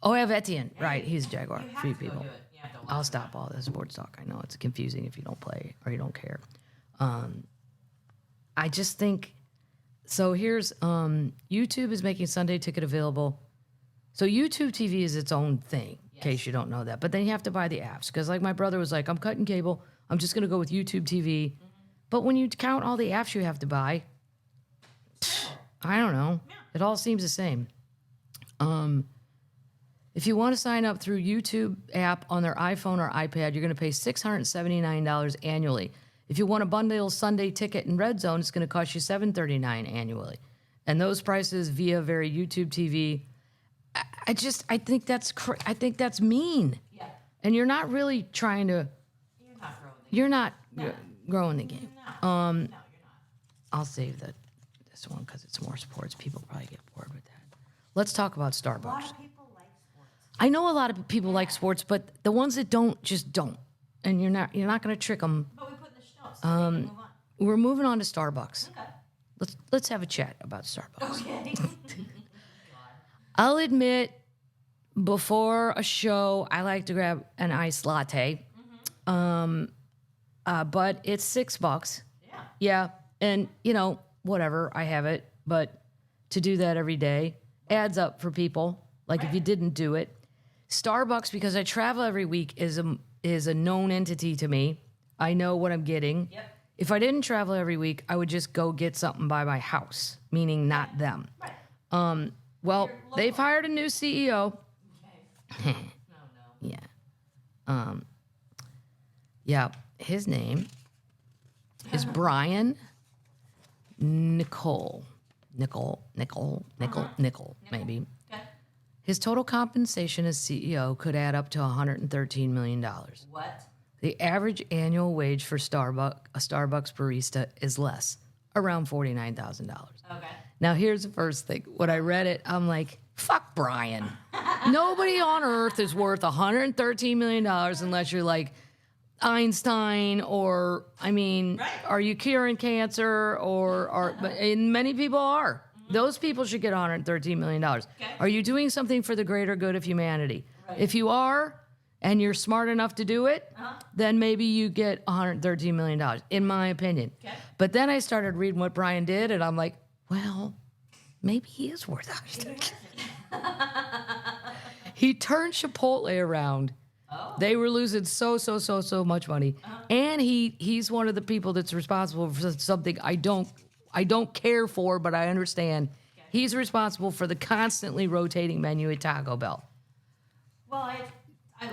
Oh, I have Etienne. Right, he's a Jaguar. You have 3 to go people. do it. You have to I'll stop all this sports talk. I know it's confusing if you don't play or you don't care. I just think. So here's YouTube is making Sunday Ticket available. So YouTube TV is its own thing, in case you don't know that. But then you have to buy the apps because, like, my brother was like, "I'm cutting cable. I'm just going to go with YouTube TV." But when you count all the apps you have to buy, I don't know. Yeah. It all seems the same. If you want to sign up through YouTube app on their iPhone or iPad, you're going to pay $679 annually. If you want a bundle Sunday Ticket and Red Zone, it's going to cost you $739 annually. And those prices via very YouTube TV, I think that's mean. Yeah. And you're not really trying to. You're not growing the game. No, you're not. I'll save this one because it's more sports. People probably get bored with that. Let's talk about Starbucks. A lot of people like sports. I know a lot of people like sports, but the ones that don't just don't. And you're not going to trick them. But we put in the show, so we can move on. We're moving on to Starbucks. Okay. Let's have a chat about Starbucks. Okay. I'll admit, before a show, I like to grab an iced latte. But it's $6. Yeah. Yeah. And, whatever, I have it. But to do that every day adds up for people. Like if you didn't do it. Starbucks, because I travel every week, is a known entity to me. I know what I'm getting. Yep. If I didn't travel every week, I would just go get something by my house, meaning not them. Right. Well, they've hired a new CEO. Okay. No. Yeah. Yeah, his name is Brian Nicole, maybe. Okay. His total compensation as CEO could add up to $113 million. What? The average annual wage for a Starbucks barista is less, around $49,000. Okay. Now, here's the first thing. When I read it, I'm like, fuck Brian. Nobody on earth is worth $113 million unless you're like Einstein or, are you curing cancer and many people are. Those people should get $113 million. Okay. Are you doing something for the greater good of humanity? Right. If you are, and you're smart enough to do it, then maybe you get $113 million, in my opinion. Okay. But then I started reading what Brian did, and I'm like, well, maybe he is worth $113. He turned Chipotle around. Oh. They were losing so much money. And he's one of the people that's responsible for something I don't care for, but I understand. Okay. He's responsible for the constantly rotating menu at Taco Bell. Well, I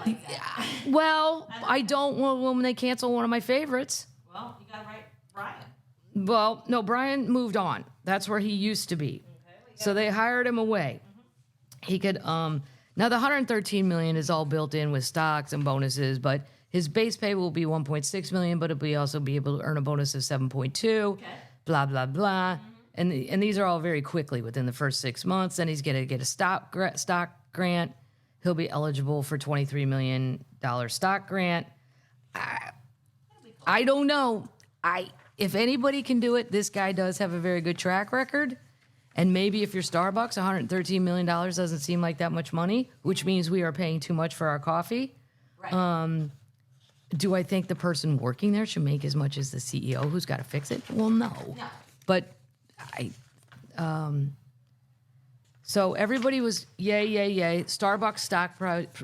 like that. Well, I don't want when they cancel one of my favorites. Well, you got to write Brian. Well, no, Brian moved on. That's where he used to be. Okay, so they hired him away. Mm-hmm. He could now the $113 million is all built in with stocks and bonuses, but his base pay will be $1.6 million, but he'll also be able to earn a bonus of $7.2. Okay. Blah blah blah. Mm-hmm. And these are all very quickly within the first 6 months. Then he's going to get a stock grant. He'll be eligible for $23 million stock grant. I don't know. If anybody can do it, this guy does have a very good track record. And maybe if you're Starbucks, $113 million doesn't seem like that much money, which means we are paying too much for our coffee. Right. Do I think the person working there should make as much as the CEO who's got to fix it? Well, no. But so everybody was yay. Starbucks stock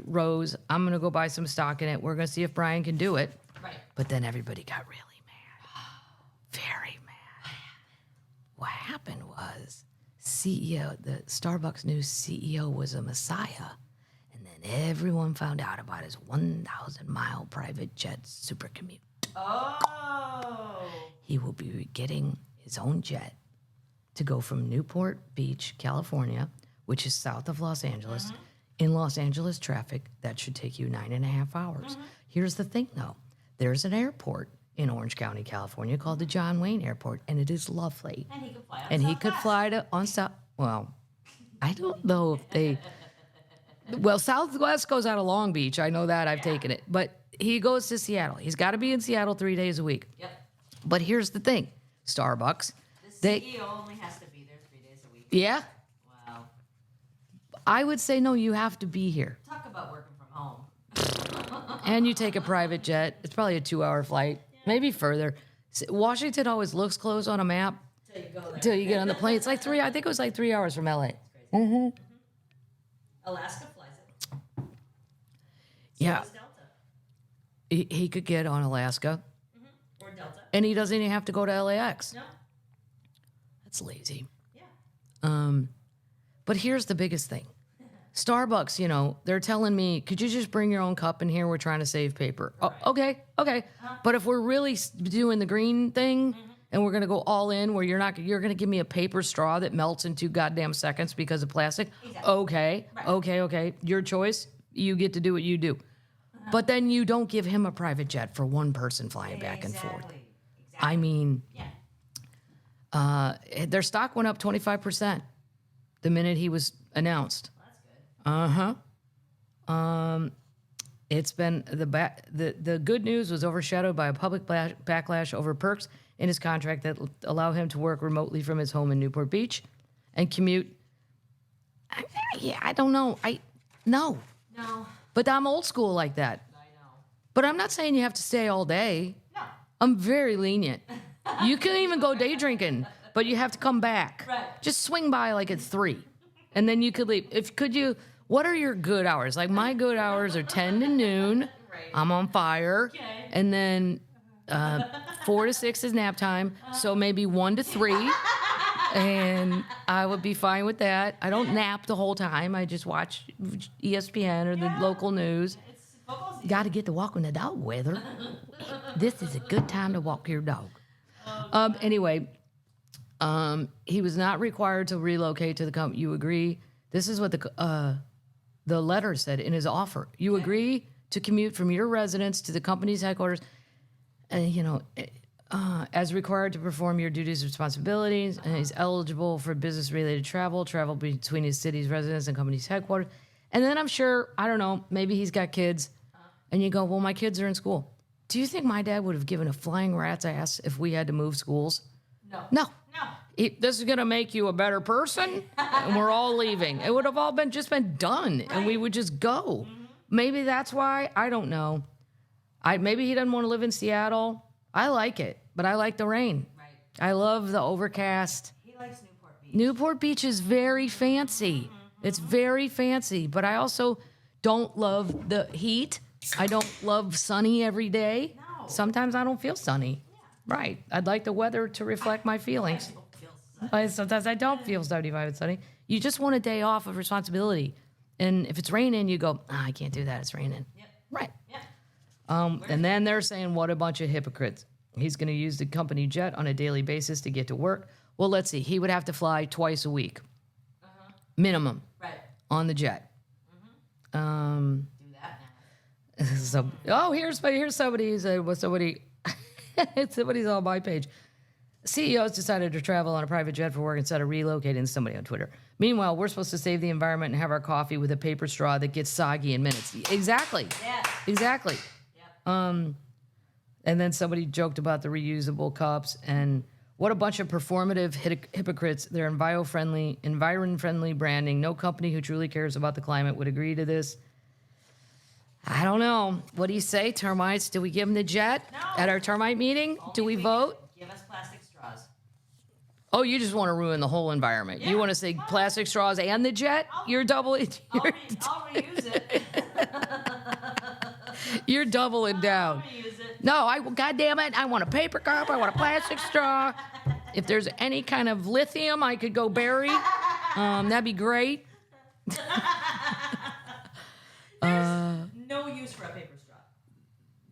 rose. I'm going to go buy some stock in it. We're going to see if Brian can do it. Right. But then everybody got really mad. Very mad. What happened was the Starbucks new CEO was a messiah. And then everyone found out about his 1,000-mile private jet super commute. Oh. He will be getting his own jet to go from Newport Beach, California, which is south of Los Angeles. Mm-hmm. In Los Angeles traffic, that should take you 9.5 hours. Mm-hmm. Here's the thing, though. There's an airport in Orange County, California, called the John Wayne Airport, and it is lovely. And he could fly on And he could fly to on South. Well, I don't know if they. Well, Southwest goes out of Long Beach. I know that. I've taken it. But he goes to Seattle. He's got to be in Seattle 3 days a week. Yep. But here's the thing. Starbucks. The CEO only has to be there 3 days a week. Yeah. Wow. I would say, no, you have to be here. Talk about working from home. And you take a private jet. It's probably a 2-hour flight, maybe further. Washington always looks close on a map till you get on the plane. It's like 3. I think it was like 3 hours from LA. Mm-hmm. Mm-hmm. Alaska flies it. So yeah. does Delta. He could get on Alaska. Or Delta. And he doesn't even have to go to LAX. No. That's lazy. Yeah. But here's the biggest thing. Starbucks, they're telling me, could you just bring your own cup in here? We're trying to save paper. Right. Oh, okay. But if we're really doing the green thing and we're going to go all in where you're going to give me a paper straw that melts in 2 goddamn seconds because of plastic. Exactly. Okay. Right. Okay. Your choice. You get to do what you do. But then you don't give him a private jet for one person flying back and forth. Exactly. I mean, their stock went up 25% the minute he was announced. Well, that's good. It's been the good news was overshadowed by a public backlash over perks in his contract that allow him to work remotely from his home in Newport Beach and commute Yeah, I don't know. No. No. But I'm old school like that. I know. But I'm not saying you have to stay all day. No. I'm very lenient. You can even go day drinking, but you have to come back. Right. Just swing by like at 3, and then you could leave. What are your good hours? Like my good hours are 10 to noon. Right. I'm on fire. Okay. And then 4 to 6 is nap time. So maybe 1 to 3. And I would be fine with that. I don't nap the whole time. I just watch ESPN or the local news. It's football season. Got to get to walk with the dog weather. This is a good time to walk your dog. Anyway, he was not required to relocate to the company. You agree? This is what the letter said in his offer. You agree to commute from your residence to the company's headquarters, as required to perform your duties and responsibilities, and he's eligible for business-related travel between his city's residence and company's headquarters. And then I'm sure, I don't know, maybe he's got kids, and you go, well, my kids are in school. Do you think my dad would have given a flying rat's ass if we had to move schools? No. No. No. This is going to make you a better person, and we're all leaving. It would have all been done, and we would just go. Mm-hmm. Maybe that's why. I don't know. Maybe he doesn't want to live in Seattle. I like it, but I like the rain. Right. I love the overcast. He likes Newport Beach. Newport Beach is very fancy. Mm-hmm. It's very fancy, but I also don't love the heat. I don't love sunny every day. No. Sometimes I don't feel sunny. Yeah. Right. I'd like the weather to reflect my feelings. Sometimes I don't feel 75 and sunny. You just want a day off of responsibility. And if it's raining, you go, I can't do that. It's raining. Yep. Right. Yep. And then they're saying, what a bunch of hypocrites. He's going to use the company jet on a daily basis to get to work. Well, let's see. He would have to fly twice a week, minimum, Right. on the jet. Do that now. So, here's somebody. Somebody's on my page. CEOs decided to travel on a private jet for work instead of relocating. Somebody on Twitter. Meanwhile, we're supposed to save the environment and have our coffee with a paper straw that gets soggy in minutes. Exactly. Yes. Exactly. Yep. And then somebody joked about the reusable cups and what a bunch of performative hypocrites. They're environment-friendly branding. No company who truly cares about the climate would agree to this. I don't know. What do you say, termites? Do we give them the jet at our termite meeting? Do we vote? Give us plastic straws. Oh, you just want to ruin the whole environment. You want to say plastic straws and the jet? You're doubling. I'll reuse it. You're doubling down. I'll reuse it. No, God damn it, I want a paper cup, I want a plastic straw. If there's any kind of lithium I could go bury, that'd be great. No use for a paper straw.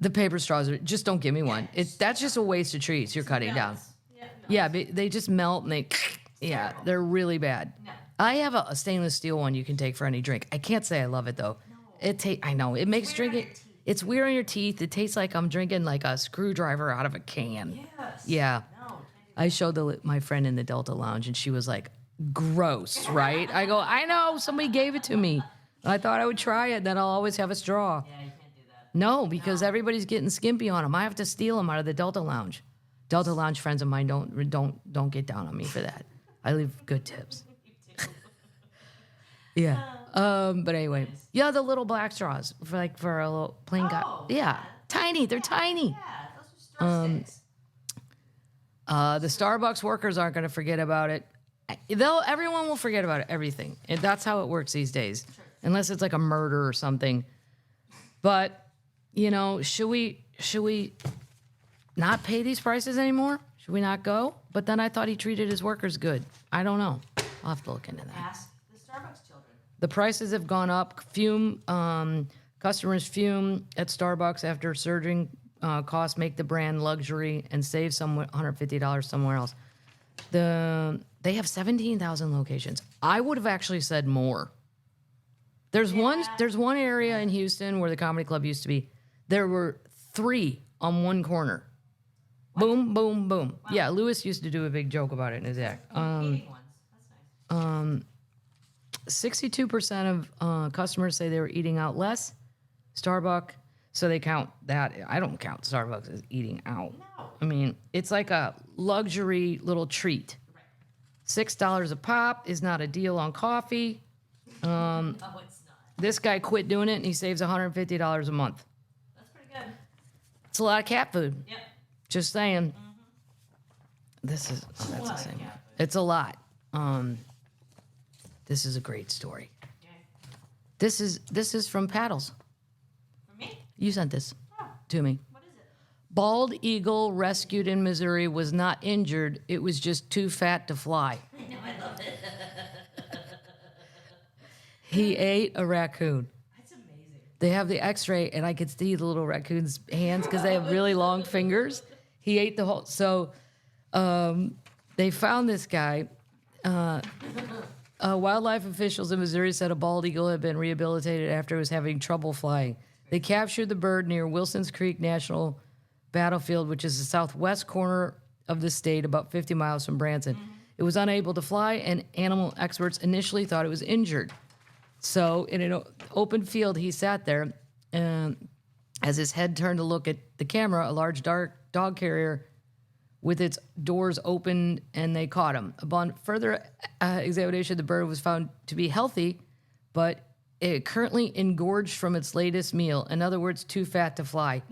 The paper straws, just don't give me one. That's just a waste of trees you're cutting down. Yeah, no. Yeah, they just melt and they're really bad. No. I have a stainless steel one you can take for any drink. I can't say I love it though. No. I know, it makes drinking... It's weird on your teeth. It tastes like I'm drinking like a screwdriver out of a can. Yes. Yeah. No. I showed my friend in the Delta Lounge, and she was like, gross, right? I go, I know, somebody gave it to me. I thought I would try it, then I'll always have a straw. Yeah, you can't do that. No, because everybody's getting skimpy on them. I have to steal them out of the Delta Lounge. Delta Lounge friends of mine don't get down on me for that. I leave good tips. Yeah. But anyway, the little black straws for a little plain guy. Yeah, tiny. They're tiny. Yeah, those are straw sticks. The Starbucks workers aren't going to forget about it. Everyone will forget about everything. And that's how it works these days, unless it's like a murder or something. But should we not pay these prices anymore? Should we not go? But then I thought he treated his workers good. I don't know. I'll have to look into that. Ask the Starbucks children. The prices have gone up. Customers fume at Starbucks after surging costs make the brand luxury and save $150 somewhere else. They have 17,000 locations. I would have actually said more. There's one area in Houston where the comedy club used to be. There were 3 on one corner. What? Boom, boom, boom. Wow. Yeah, Lewis used to do a big joke about it in his act. Eating ones. That's nice. 62% of customers say they were eating out less. Starbucks, so they count that. I don't count Starbucks as eating out. No. I mean, it's like a luxury little treat. Right. $6 a pop is not a deal on coffee. No, it's not. This guy quit doing it, and he saves $150 a month. That's pretty good. It's a lot of cat food. Yep. Just saying. This is that's the same. It's a lot. This is a great story. Okay. This is from Paddles. For me? You sent this Oh, to me. what is it? Bald eagle rescued in Missouri was not injured. It was just too fat to fly. I know, I love it. He ate a raccoon. That's amazing. They have the x-ray, and I could see the little raccoon's hands because they have really long fingers. He ate the whole... So they found this guy. Wildlife officials in Missouri said a bald eagle had been rehabilitated after it was having trouble flying. They captured the bird near Wilson's Creek National Battlefield, which is the southwest corner of the state, about 50 miles from Branson. It was unable to fly, and animal experts initially thought it was injured. So in an open field, he sat there, and as his head turned to look at the camera, a large dark dog carrier with its doors open, and they caught him. Upon further examination, the bird was found to be healthy, but it currently engorged from its latest meal. In other words, too fat to fly.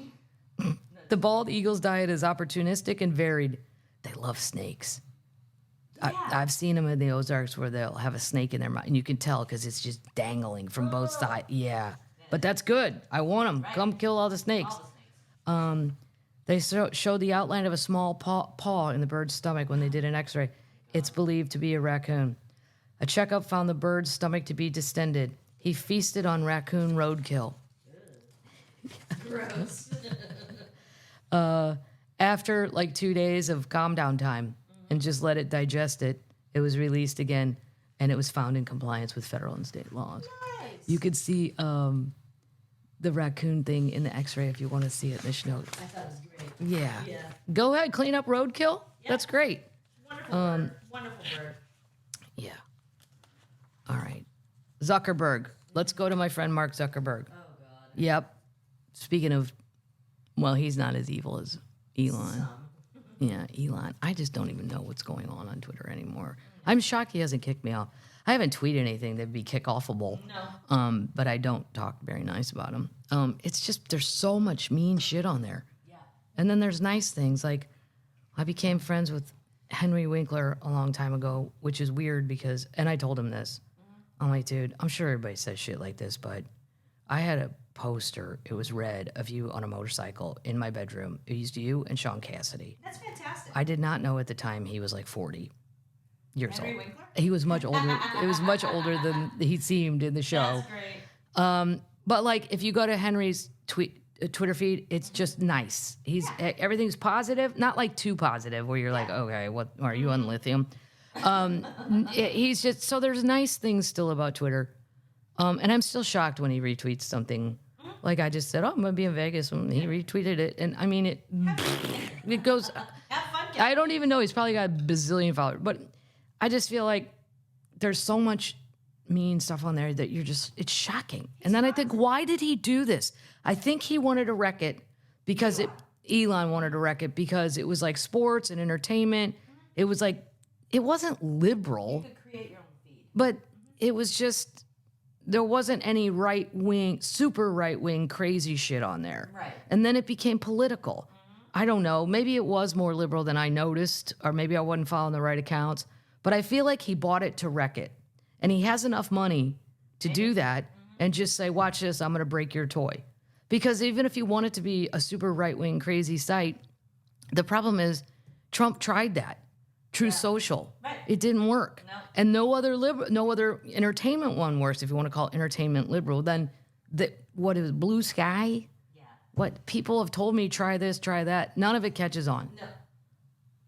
The bald eagle's diet is opportunistic and varied. They love snakes. I've seen them in the Ozarks where they'll have a snake in their mouth, and you can tell because it's just dangling from both sides. Yeah. But that's good. I want them. Right. Come kill all the snakes. All the snakes. They showed the outline of a small paw in the bird's stomach when they did an x-ray. It's believed to be a raccoon. A checkup found the bird's stomach to be distended. He feasted on raccoon roadkill. Gross. After like 2 days of calm down time and just let it digest it, it was released again, and it was found in compliance with federal and state laws. Nice. You could see the raccoon thing in the x-ray if you want to see it in the show. I thought it was great. Yeah. Yeah. Go ahead, clean up roadkill. That's great. Wonderful bird. Wonderful bird. Yeah. All right. Zuckerberg. Let's go to my friend Mark Zuckerberg. Oh, God. Yep. Speaking of, well, he's not as evil as Elon. Yeah, Elon. I just don't even know what's going on Twitter anymore. I'm shocked he hasn't kicked me off. I haven't tweeted anything that'd be kick-offable. No. But I don't talk very nice about him. It's just there's so much mean shit on there. Yeah. And then there's nice things. Like I became friends with Henry Winkler a long time ago, which is weird because, and I told him this. I'm like, dude, I'm sure everybody says shit like this, but I had a poster, it was red, of you on a motorcycle in my bedroom. It was you and Sean Cassidy. That's fantastic. I did not know at the time he was like 40 years Henry old. Winkler? He was much older. It was much older than he seemed in the show. That's great. But like, if you go to Henry's Twitter feed, it's just nice. Everything's positive, not like too positive where you're like, okay, what are you on lithium? He's just so there's nice things still about Twitter, and I'm still shocked when he retweets something. Like I just said, oh, I'm gonna be in Vegas, and he retweeted it, and I mean it goes. Have fun, guys. I don't even know. He's probably got a bazillion followers, but I just feel like there's so much mean stuff on there that it's shocking. And then I think, why did he do this? I think he wanted to wreck it because Elon wanted to wreck it because it was like sports and entertainment. It was like, it wasn't liberal, You could create your own feed. but it was just, there wasn't any super right-wing crazy shit on there. Right. And then it became political. I don't know. Maybe it was more liberal than I noticed, or maybe I wasn't following the right accounts. But I feel like he bought it to wreck it. And he has enough money to do that and just say, watch this, I'm going to break your toy. Because even if you want it to be a super right-wing crazy site, the problem is Trump tried that. True Social. Right. It didn't work. No. And no other entertainment one works, if you want to call it entertainment liberal, than what is Blue Sky? Yeah. What people have told me, try this, try that. None of it catches on. No.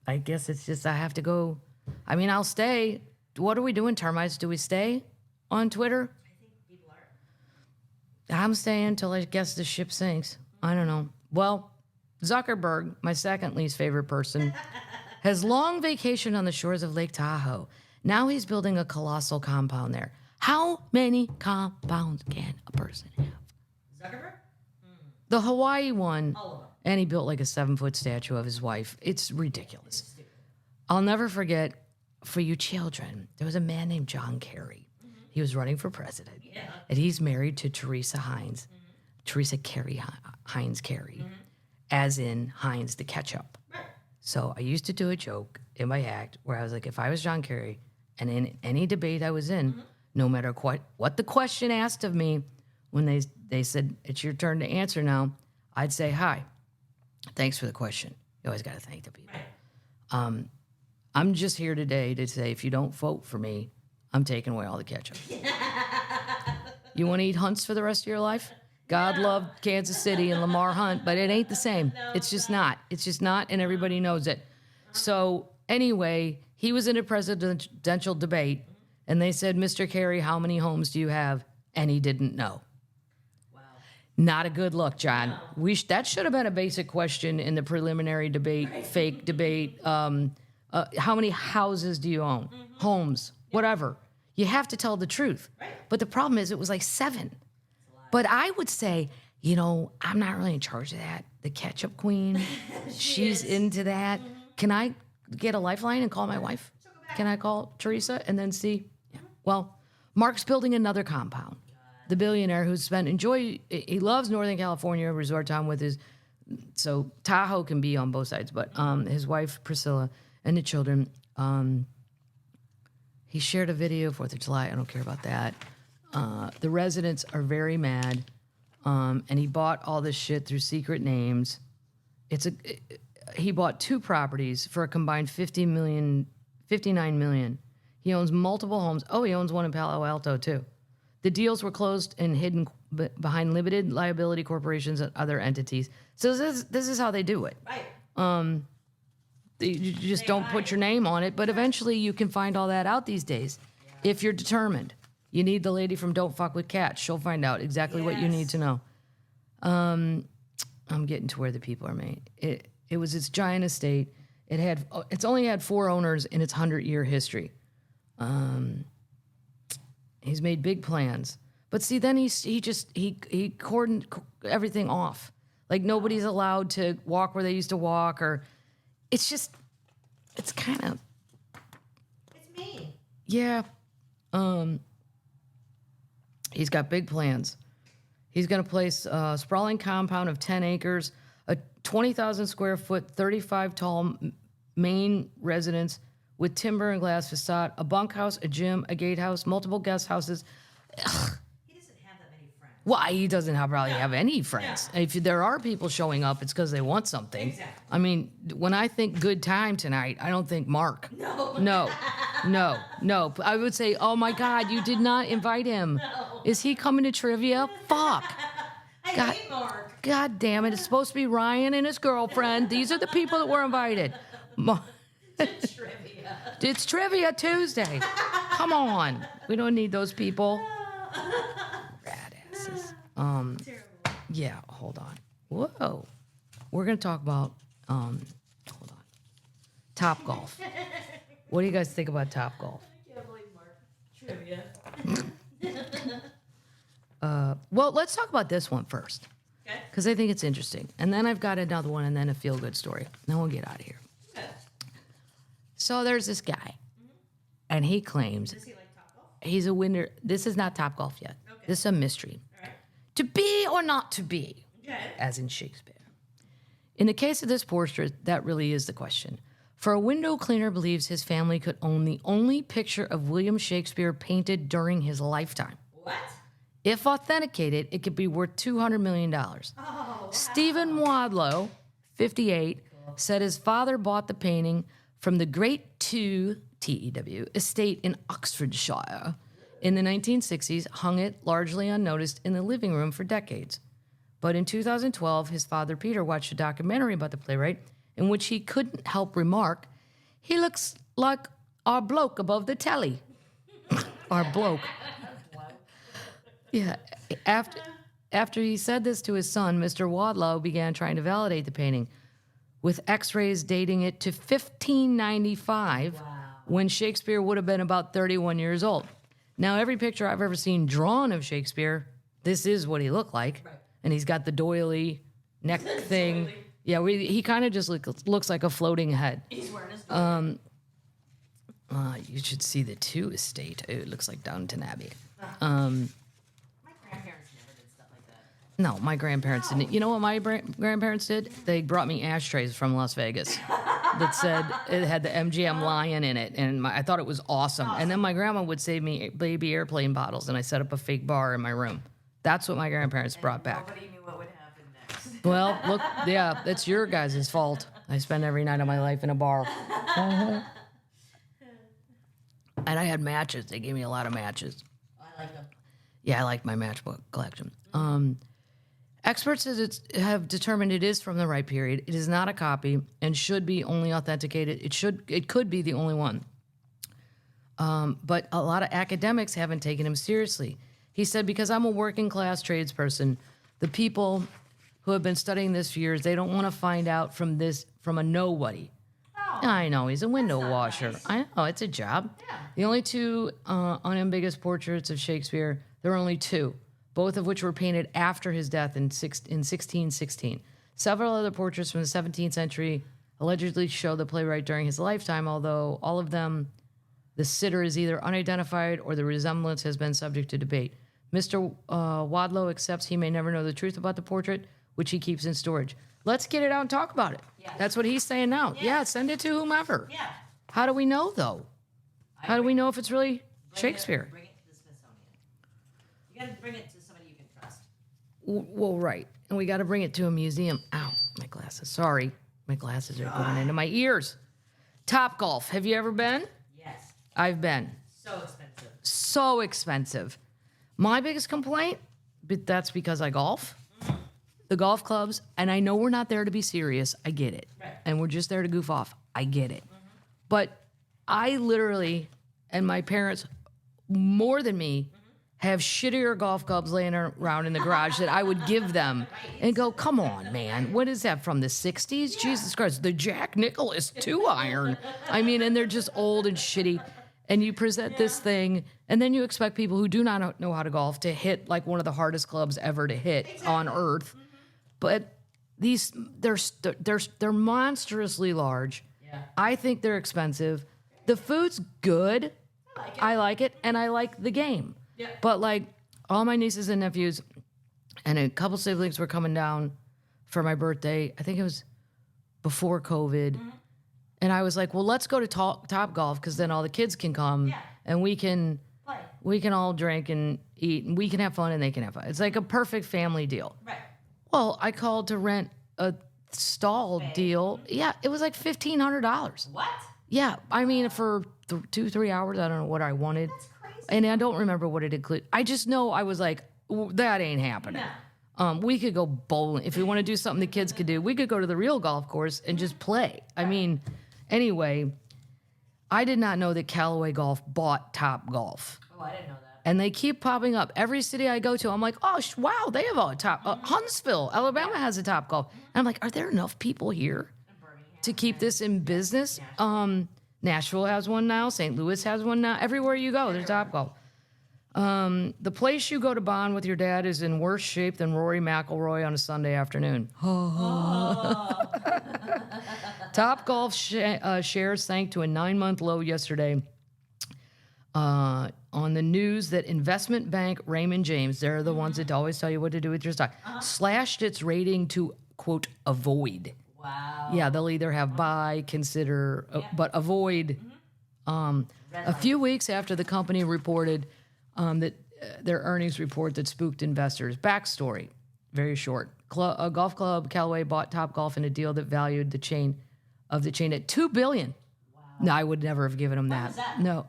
I guess it's just I have to go. I mean, I'll stay. What are we doing, termites? Do we stay on Twitter? I think people are. I'm staying until I guess the ship sinks. I don't know. Well, Zuckerberg, my second least favorite person, has long vacationed on the shores of Lake Tahoe. Now he's building a colossal compound there. How many compounds can a person have? Zuckerberg? The Hawaii one, All of them. and he built like a 7-foot statue of his wife. It's ridiculous. I'll never forget, for you children, there was a man named John Kerry. He was running for president. Yeah. And he's married to Teresa Heinz. Teresa Carey Heinz Carey. As in Heinz the ketchup. Right. So I used to do a joke in my act where I was like, if I was John Kerry and in any debate I was in, no matter what the question asked of me, when they said, it's your turn to answer now, I'd say, hi, thanks for the question. You always got to thank the people. Right. I'm just here today to say, if you don't vote for me, I'm taking away all the ketchup. You want to eat Hunts for the rest of your life? God loved Kansas City and Lamar Hunt, but it ain't the same. It's just not. It's just not, and everybody knows it. So anyway, he was in a presidential debate, and they said, Mr. Kerry, how many homes do you have? And he didn't know. Wow. Not a good look, John. That should have been a basic question in the preliminary debate, fake debate. How many houses do you own? Homes, whatever. You have to tell the truth. Right. But the problem is it was like 7. But I would say, I'm not really in charge of that. The ketchup queen, she's into that. Can I get a lifeline and call my wife? Can I call Teresa and then see? Yeah. Well, Mark's building another compound. The billionaire who's he loves Northern California, resort town with so Tahoe can be on both sides, but his wife, Priscilla, and the children, he shared a video, 4th of July, I don't care about that. The residents are very mad, and he bought all this shit through secret names. He bought 2 properties for a combined $59 million. He owns multiple homes. Oh, he owns one in Palo Alto, too. The deals were closed and hidden behind limited liability corporations and other entities. So this is how they do it. Right. You just don't put your name on it, but eventually you can find all that out these days if you're determined. You need the lady from Don't Fuck with Cats. She'll find out exactly what you need to know. I'm getting to where the people are made. It was its giant estate. It's only had 4 owners in its 100-year history. He's made big plans, but see, then he cordoned everything off. Like nobody's allowed to walk where they used to walk, or it's kind of. It's mean. Yeah. He's got big plans. He's going to place a sprawling compound of 10 acres, a 20,000 square foot, 35 tall main residence with timber and glass facade, a bunkhouse, a gym, a gatehouse, multiple guest houses. Ugh. He doesn't have that many friends. Why? He doesn't probably have any friends. Yeah. If there are people showing up, it's because they want something. Exactly. I mean, when I think good time tonight, I don't think Mark. No. No. I would say, oh my God, you did not invite him. No. Is he coming to trivia? Fuck. I hate Mark. God damn it. It's supposed to be Ryan and his girlfriend. These are the people that were invited. Trivia. It's Trivia Tuesday. Come on. We don't need those people. Rat asses. Terrible. Yeah, hold on. Whoa. We're going to talk about, hold on. Top golf. What do you guys think about Top Golf? I can't believe Mark. Trivia. Well, let's talk about this one first, Okay. because I think it's interesting. And then I've got another one and then a feel-good story. Then we'll get out of here. Okay. So there's this guy, and he claims Does he like Top Golf? he's a winner. This is not Top Golf yet. Okay. This is a mystery. All right. To be or not to be, Okay. as in Shakespeare. In the case of this portrait, that really is the question. For a window cleaner believes his family could own the only picture of William Shakespeare painted during his lifetime. What? If authenticated, it could be worth $200 million. Oh, wow. Stephen Wadlow, 58, said his father bought the painting from the Great Tew, T-E-W, estate in Oxfordshire. In the 1960s, hung it largely unnoticed in the living room for decades. But in 2012, his father Peter watched a documentary about the playwright in which he couldn't help remark, he looks like our bloke above the telly. Our bloke. Yeah. After he said this to his son, Mr. Wadlow began trying to validate the painting, with x-rays dating it to 1595, when Shakespeare would have been about 31 years old. Now, every picture I've ever seen drawn of Shakespeare, this is what he looked like. Right. And he's got the doily neck thing. Doily. Yeah, he kind of just looks like a floating head. He's wearing his doily. You should see the 2 estate. It looks like Downton Abbey. My grandparents never did stuff like that. No, my grandparents didn't. You know what my grandparents did? They brought me ashtrays from Las Vegas that said it had the MGM lion in it, and I thought it was awesome. And then my grandma would save me baby airplane bottles, and I set up a fake bar in my room. That's what my grandparents brought back. Nobody knew what would happen next. Well, look, yeah, that's your guys' fault. I spend every night of my life in a bar. And I had matches. They gave me a lot of matches. I like them. Yeah, I like my matchbook collection. Experts have determined it is from the right period. It is not a copy and should be only authenticated. It could be the only one. But a lot of academics haven't taken him seriously. He said, because I'm a working class tradesperson, the people who have been studying this for years, they don't want to find out from a nobody. Oh, I know, he's a window not washer. nice. I know, it's a job. Yeah. The only 2 unambiguous portraits of Shakespeare, there are only 2, both of which were painted after his death in 1616. Several other portraits from the 17th century allegedly show the playwright during his lifetime, although all of them, the sitter is either unidentified or the resemblance has been subject to debate. Mr. Wadlow accepts he may never know the truth about the portrait, which he keeps in storage. Let's get it out and talk about it. Yes. That's what he's saying now. Yes. Yeah, send it to whomever. Yeah. How do we know, though? How do we know if it's really Shakespeare? Bring it to the Smithsonian. You got to bring it to somebody you can trust. Well, right. And we got to bring it to a museum. Ow, my glasses. Sorry. My glasses are going into my ears. Topgolf. Have you ever been? Yes. I've been. So expensive. So expensive. My biggest complaint, but that's because I golf. The golf clubs, and I know we're not there to be serious. I get it. Right. And we're just there to goof off. I get it. But I literally, and my parents, more than me, have shittier golf clubs laying around in the garage that I would give them and go, come on, man. What is that, from the 60s? Jesus Christ. The Jack Nicklaus 2-iron. I mean, and they're just old and shitty. And you present this thing, and then you expect people who do not know how to golf to hit like one of the hardest clubs ever to hit on earth. But these, they're monstrously large. Yeah. I think they're expensive. The food's good. I like it, and I like the game. Yeah. But like all my nieces and nephews and a couple siblings were coming down for my birthday. I think it was before COVID. And I was like, well, let's go to Top Golf because then all the kids can come and we can all drink and eat and we can have fun and they can have fun. It's like a perfect family deal. Right. Well, I called to rent a stall deal. Yeah, it was like $1,500. What? Yeah, I mean, for 2-3 hours, I don't know what I wanted. That's crazy. And I don't remember what it included. I just know I was like, that ain't happening. We could go bowling. If we want to do something the kids could do, we could go to the real golf course and just play. I mean, anyway, I did not know that Callaway Golf bought Top Golf. Oh, I didn't know that. And they keep popping up. Every city I go to, I'm like, oh, wow, they have a Top. Huntsville, Alabama has a Top Golf. And I'm like, are there enough people here to keep this in business? Nashville has one now. St. Louis has one now. Everywhere you go, there's Top Golf. The place you go to bond with your dad is in worse shape than Rory McIlroy on a Sunday afternoon. Top Golf shares sank to a 9-month low yesterday on the news that investment bank Raymond James, they're the ones that always tell you what to do with your stock, slashed its rating to, quote, avoid. Wow. Yeah, they'll either have buy, consider, but avoid. A few weeks after the company reported that their earnings report that spooked investors. Backstory, very short. A golf club, Callaway, bought Top Golf in a deal that valued the chain at $2 billion. Wow. No, I would never have given them that. Was that? No.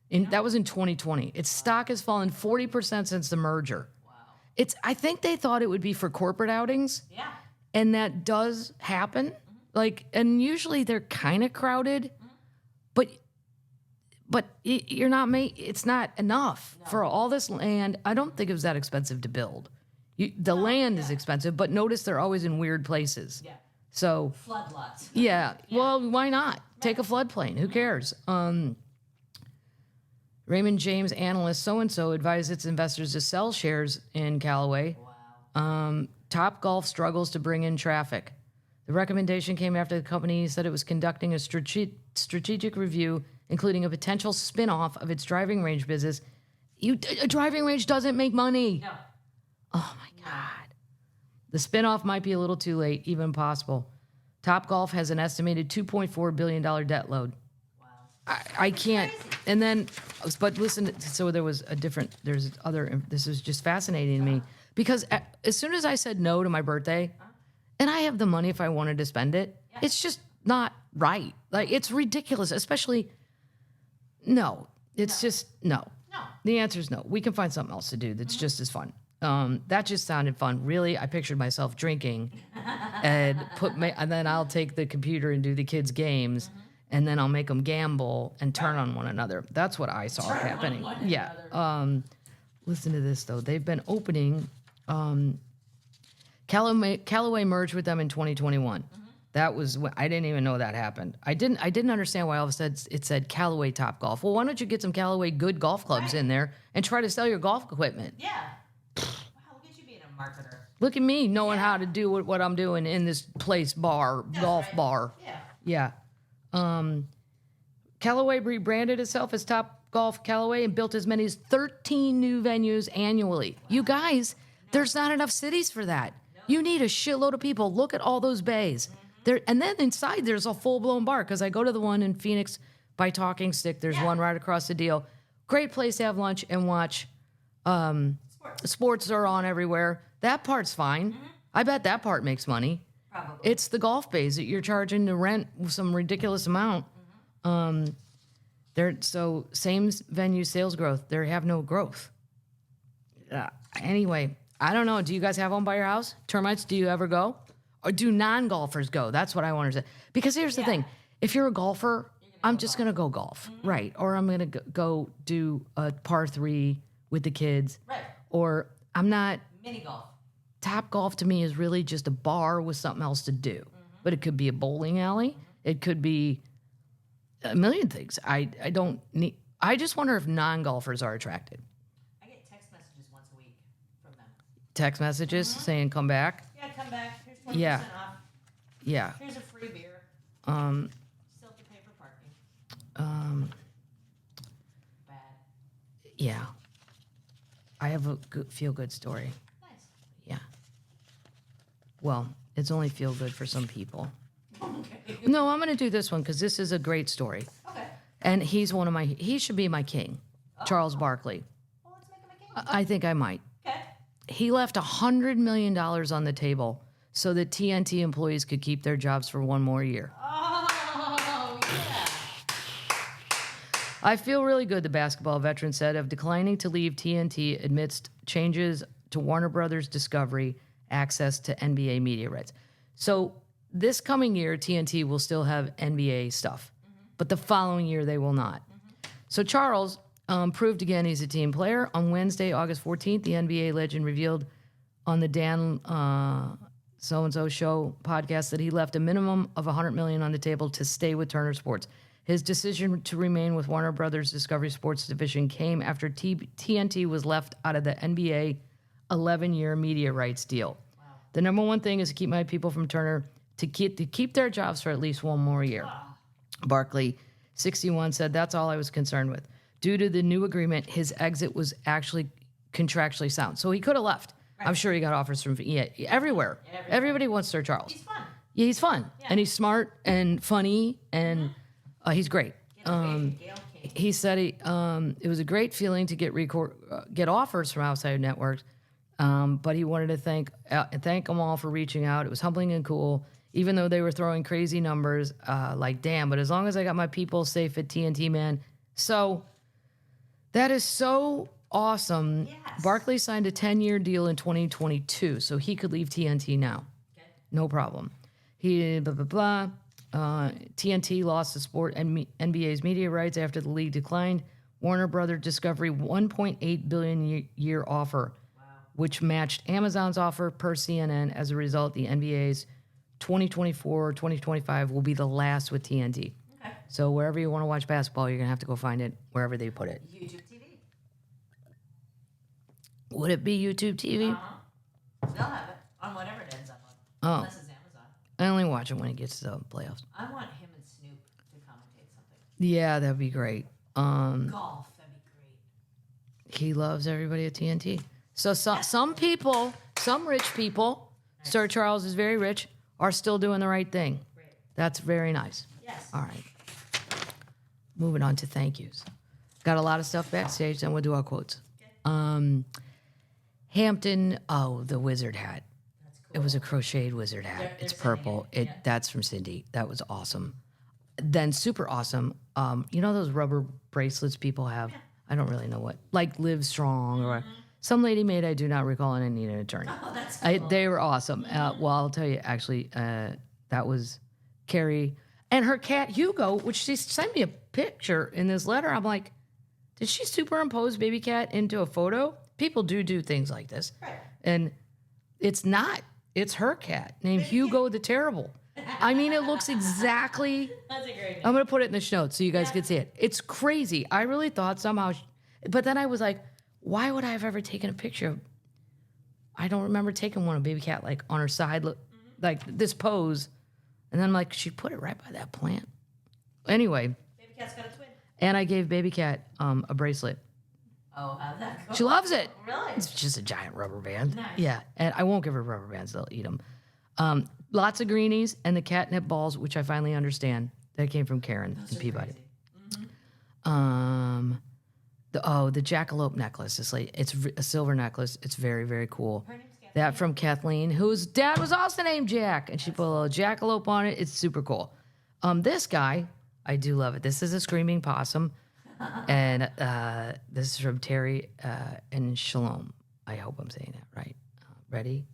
That was in 2020. Its stock has fallen 40% since the merger. Wow. I think they thought it would be for corporate outings. Yeah. And that does happen. And usually they're kind of crowded, but you're not it's not enough for all this land. I don't think it was that expensive to build. The land is expensive, but notice they're always in weird places. Yeah. So Floodlots. yeah. Well, why not? Take a floodplain. Who cares? Raymond James analyst so-and-so advised its investors to sell shares in Callaway. Wow. Top Golf struggles to bring in traffic. The recommendation came after the company said it was conducting a strategic review including a potential spin-off of its driving range business. A driving range doesn't make money. No. Oh, my God. The spin-off might be a little too late, even possible. Topgolf has an estimated $2.4 billion debt load. Wow. I can't. Crazy. And then, but listen, so there's other, this is just fascinating to me. Because as soon as I said no to my birthday, and I have the money if I wanted to spend it, it's just not right. Like, it's ridiculous, especially, no. It's just, no. No. The answer is no. We can find something else to do that's just as fun. That just sounded fun. Really, I pictured myself drinking and then I'll take the computer and do the kids' games, and then I'll make them gamble and turn on one another. That's what I saw happening. Yeah. Listen to this, though. They've been opening. Callaway merged with them in 2021. That was when I didn't even know that happened. I didn't understand why all of a sudden it said Callaway Topgolf. Well, why don't you get some Callaway good golf clubs in there and try to sell your golf equipment? Yeah. Wow, look at you being a marketer. Look at me knowing how to do what I'm doing in this golf bar. Yeah. Yeah. Callaway rebranded itself as Topgolf Callaway and built as many as 13 new venues annually. Wow. You guys, there's not enough cities for that. No. You need a shitload of people. Look at all those bays. And then inside there's a full-blown bar, because I go to the one in Phoenix by Talking Stick. There's one right across the deal. Great place to have lunch and watch. Sports are on everywhere. That part's fine. I bet that part makes money. Probably. It's the golf bays that you're charging to rent some ridiculous amount. So same venue sales growth. They have no growth. Anyway, I don't know. Do you guys have one by your house? Termites, do you ever go? Or do non-golfers go? That's what I want to say. Because here's the thing. If you're a golfer, I'm just going to go golf. Right. Or I'm going to go do a par 3 with the kids. Right. Or I'm not... Mini golf. Top golf to me is really just a bar with something else to do. But it could be a bowling alley. It could be a million things. I don't need... I just wonder if non-golfers are attracted. I get text messages once a week from them. Text messages saying, come back. Yeah, come back. Here's 20% off. Yeah. Here's a free beer. Still have to pay for parking. Bad. Yeah. I have a feel-good story. Nice. Yeah. Well, it's only feel-good for some people. Okay. No, I'm going to do this one because this is a great story. Okay. And he should be my king, Charles Barkley. Well, let's make him a king. I think I might. Okay. He left $100 million on the table so that TNT employees could keep their jobs for one more year. Oh, yeah. I feel really good, the basketball veteran said, of declining to leave TNT amidst changes to Warner Brothers Discovery access to NBA media rights. So this coming year, TNT will still have NBA stuff, but the following year they will not. So Charles proved again he's a team player. On Wednesday, August 14th, the NBA legend revealed on the Dan So-and-so show podcast that he left a minimum of $100 million on the table to stay with Turner Sports. His decision to remain with Warner Brothers Discovery Sports Division came after TNT was left out of the NBA 11-year media rights deal. Wow. The number one thing is to keep my people from Turner to keep their jobs for at least one more year. Wow. Barkley, 61, said, that's all I was concerned with. Due to the new agreement, his exit was actually contractually sound. So he could have left. Right. I'm sure he got offers from everywhere. Everybody wants Sir Charles. He's fun. Yeah, he's fun. Yeah. And he's smart and funny and he's great. He said it was a great feeling to get offers from outside networks, but he wanted to thank them all for reaching out. It was humbling and cool, even though they were throwing crazy numbers. Like, damn, but as long as I got my people safe at TNT, man. So that is so awesome. Yes. Barkley signed a 10-year deal in 2022, so he could leave TNT now. Okay. No problem. He blah, blah, blah. TNT lost the sport and NBA's media rights after the league declined. Warner Brothers Discovery $1.8 billion year offer, which matched Amazon's offer per CNN. As a result, the NBA's 2024-2025 will be the last with TNT. Okay. So wherever you want to watch basketball, you're going to have to go find it wherever they put it. YouTube TV. Would it be YouTube TV? They'll have it on whatever it ends up on. Unless it's Amazon. I only watch it when it gets to the playoffs. I want him and Snoop to commentate something. Yeah, that'd be great. Golf, that'd be great. He loves everybody at TNT. So some people, some rich people, Sir Charles is very rich, are still doing the right thing. Great. That's very nice. Yes. All right. Moving on to thank yous. Got a lot of stuff backstage, then we'll do our quotes. Hampton, the wizard hat. That's cool. It was a crocheted wizard hat. They're It's sending purple. it, yeah. That's from Cindy. That was awesome. Then super awesome. You know those rubber bracelets people have? I don't really know what. Like Live Strong or some lady made. I do not recall, and I need an attorney. Oh, that's cool. They were awesome. Well, I'll tell you, actually, that was Carrie and her cat Hugo, which she sent me a picture in this letter. I'm like, did she superimpose baby cat into a photo? People do things like this. Right. And it's not. It's her cat named Hugo the Terrible. I mean, it looks exactly. That's a great name. I'm going to put it in the show notes so you guys can see it. It's crazy. I really thought somehow. But then I was like, why would I have ever taken a picture of. I don't remember taking one of baby cat like on her side, like this pose. And then I'm like, she put it right by that plant. Anyway. Baby cat's got a twin. And I gave baby cat a bracelet. Oh, how'd that go? She loves it. Really? It's just a giant rubber band. Nice. Yeah, and I won't give her rubber bands; they'll eat them. Lots of greenies and the catnip balls, which I finally understand. That came from Karen in Peabody. The jackalope necklace. It's a silver necklace. It's very, very cool. Her name's Kathleen. That from Kathleen, whose dad was also named Jack, and she put a little jackalope on it. It's super cool. This guy, I do love it. This is a screaming possum. And this is from Terry and Shalom. I hope I'm saying that right. Ready?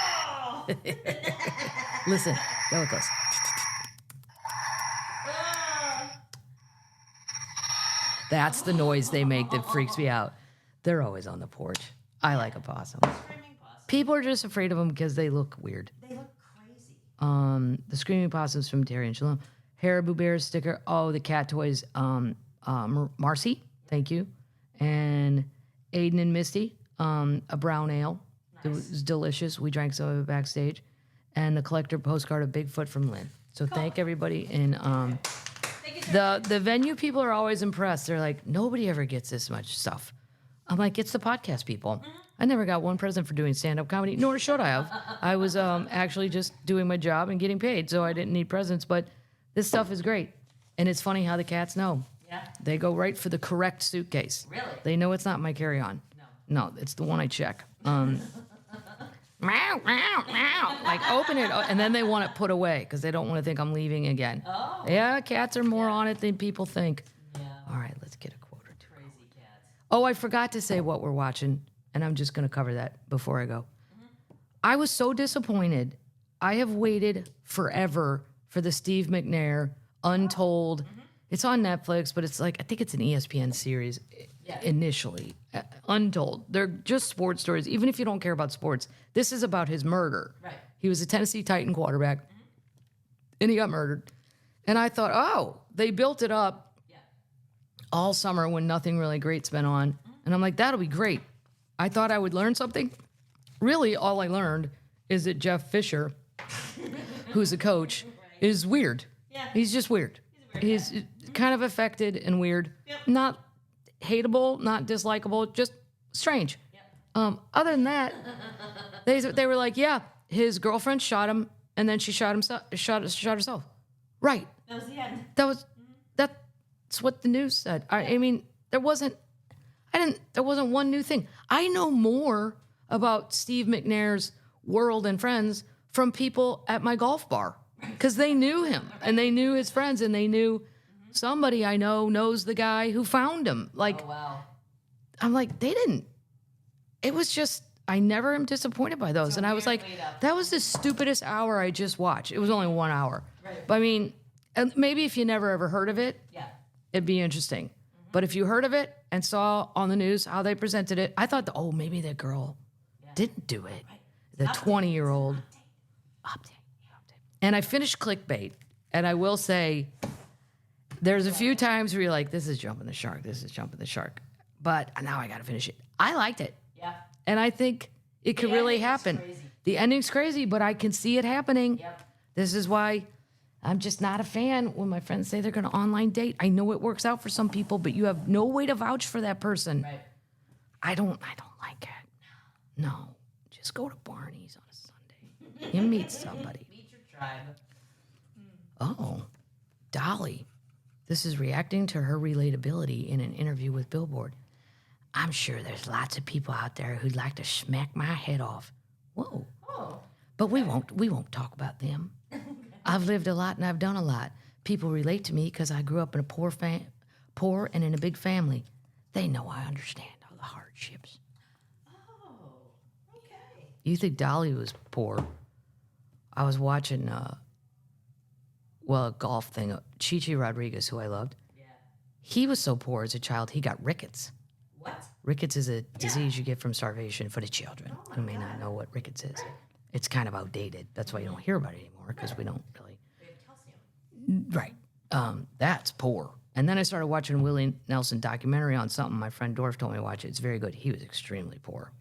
Oh. Listen, go with us. That's the noise they make that freaks me out. They're always on the porch. I like a possum. Screaming possum. People are just afraid of them because they look weird. They look crazy. The screaming possums from Terry and Shalom. Haribo Bears sticker. Oh, the cat toys. Marcy, thank you. And Aiden and Misty, a brown ale. Nice. It was delicious. We drank some of it backstage. And the collector postcard of Bigfoot from Lynn. So thank everybody. And the venue people are always impressed. They're like, nobody ever gets this much stuff. I'm like, it's the podcast people. I never got one present for doing stand-up comedy, nor should I have. I was actually just doing my job and getting paid, so I didn't need presents. But this stuff is great. And it's funny how the cats know. Yeah. They go right for the correct suitcase. Really? They know it's not my carry-on. No, it's the one I check. Meow, meow, meow. Like, open it, and then they want it put away because they don't want to think I'm leaving again. Oh. Yeah, cats are more on it than people think. Yeah. All right, let's get a quote or two. Crazy cats. Oh, I forgot to say what we're watching, and I'm just going to cover that before I go. I was so disappointed. I have waited forever for the Steve McNair Untold. It's on Netflix, but it's like, I think it's an ESPN series initially. Untold. They're just sports stories. Even if you don't care about sports, this is about his murder. Right. He was a Tennessee Titan quarterback, and he got murdered. And I thought, oh, they built it up all summer when nothing really great's been on. And I'm like, that'll be great. I thought I would learn something. Really, all I learned is that Jeff Fisher, who's a coach, is weird. Yeah. He's just weird. He's kind of affected and weird. Yep. Not hateable, not dislikable, just strange. Yep. Other than that, they were like, yeah, his girlfriend shot him, and then she shot herself. Right. That was the end. That's what the news said. I mean, there wasn't one new thing. I know more about Steve McNair's world and friends from people at my golf bar because they knew him and they knew his friends and they knew somebody I know knows the guy who found him. Like, Oh, wow. I'm like, they didn't. It was just, I never am disappointed by those. And I was like, weird lead up. that was the stupidest hour I just watched. It was only 1 hour. Right. But I mean, and maybe if you never ever heard of it, Yeah. it'd be interesting. But if you heard of it and saw on the news how they presented it, I thought, maybe that girl didn't do it. The 20-year-old. Update. And I finished Clickbait. And I will say, there's a few times where you're like, this is jumping the shark. This is jumping the shark. But now I got to finish it. I liked it. Yeah. And I think it could really ending is happen. crazy. The ending's crazy, but I can see it happening. Yep. This is why I'm just not a fan when my friends say they're going to online date. I know it works out for some people, but you have no way to vouch for that person. Right. I don't like it. No. Just go to Barney's on a Sunday. You meet somebody. Meet your tribe. Oh, Dolly. This is reacting to her relatability in an interview with Billboard. I'm sure there's lots of people out there who'd like to smack my head off. Whoa. Oh. But we won't talk about them. I've lived a lot and I've done a lot. People relate to me because I grew up in a poor and in a big family. They know I understand all the hardships. Oh. Okay. You think Dolly was poor? I was watching, a golf thing. Chichi Rodriguez, who I loved. Yeah. He was so poor as a child, he got rickets. What? Rickets is a disease you get from starvation for the children who may not know what rickets is. It's kind of outdated. That's why you don't hear about it anymore, because we don't really. We have calcium. Right. That's poor. And then I started watching a Willie Nelson documentary on something. My friend Dorf told me to watch it. It's very good. He was extremely poor,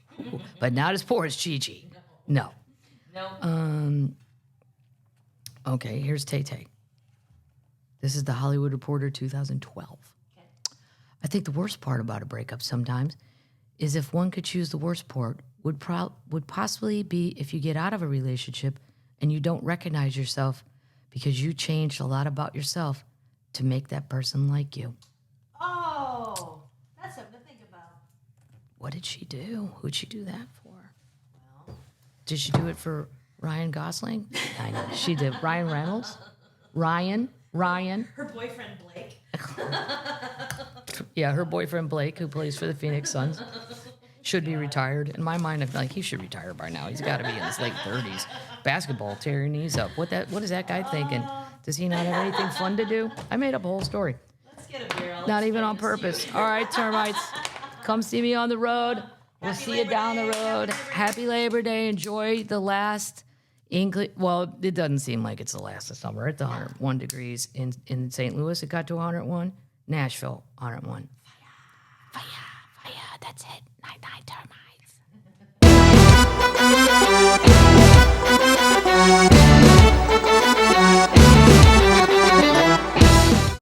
but not as poor as Chi-Chi. No. No. Okay, here's Tay-Tay. This is the Hollywood Reporter 2012. Okay. I think the worst part about a breakup sometimes is if one could choose the worst part would possibly be if you get out of a relationship and you don't recognize yourself because you changed a lot about yourself to make that person like you. Oh, that's something to think about. What did she do? Who'd she do that for? Well, Did she do it for Ryan Gosling? I know. She did. Ryan Reynolds? Ryan? her boyfriend Blake. Yeah, her boyfriend Blake, who plays for the Phoenix Suns, should be retired. In my mind, I feel like he should retire by now. He's got to be in his late 30s. Basketball, tear your knees up. What is that guy thinking? Does he not have anything fun to do? I made up a whole story. Let's get a beer. I'll Not even explain on this to you. purpose. All right, termites, come see me on the road. We'll Happy see you Labor down the Day. road. Happy Labor Day. Enjoy the last English. Well, it doesn't seem like it's the last of summer. It's 101 degrees in St. Louis. It got to 101. Nashville, 101. Fire. That's it. Night, termites.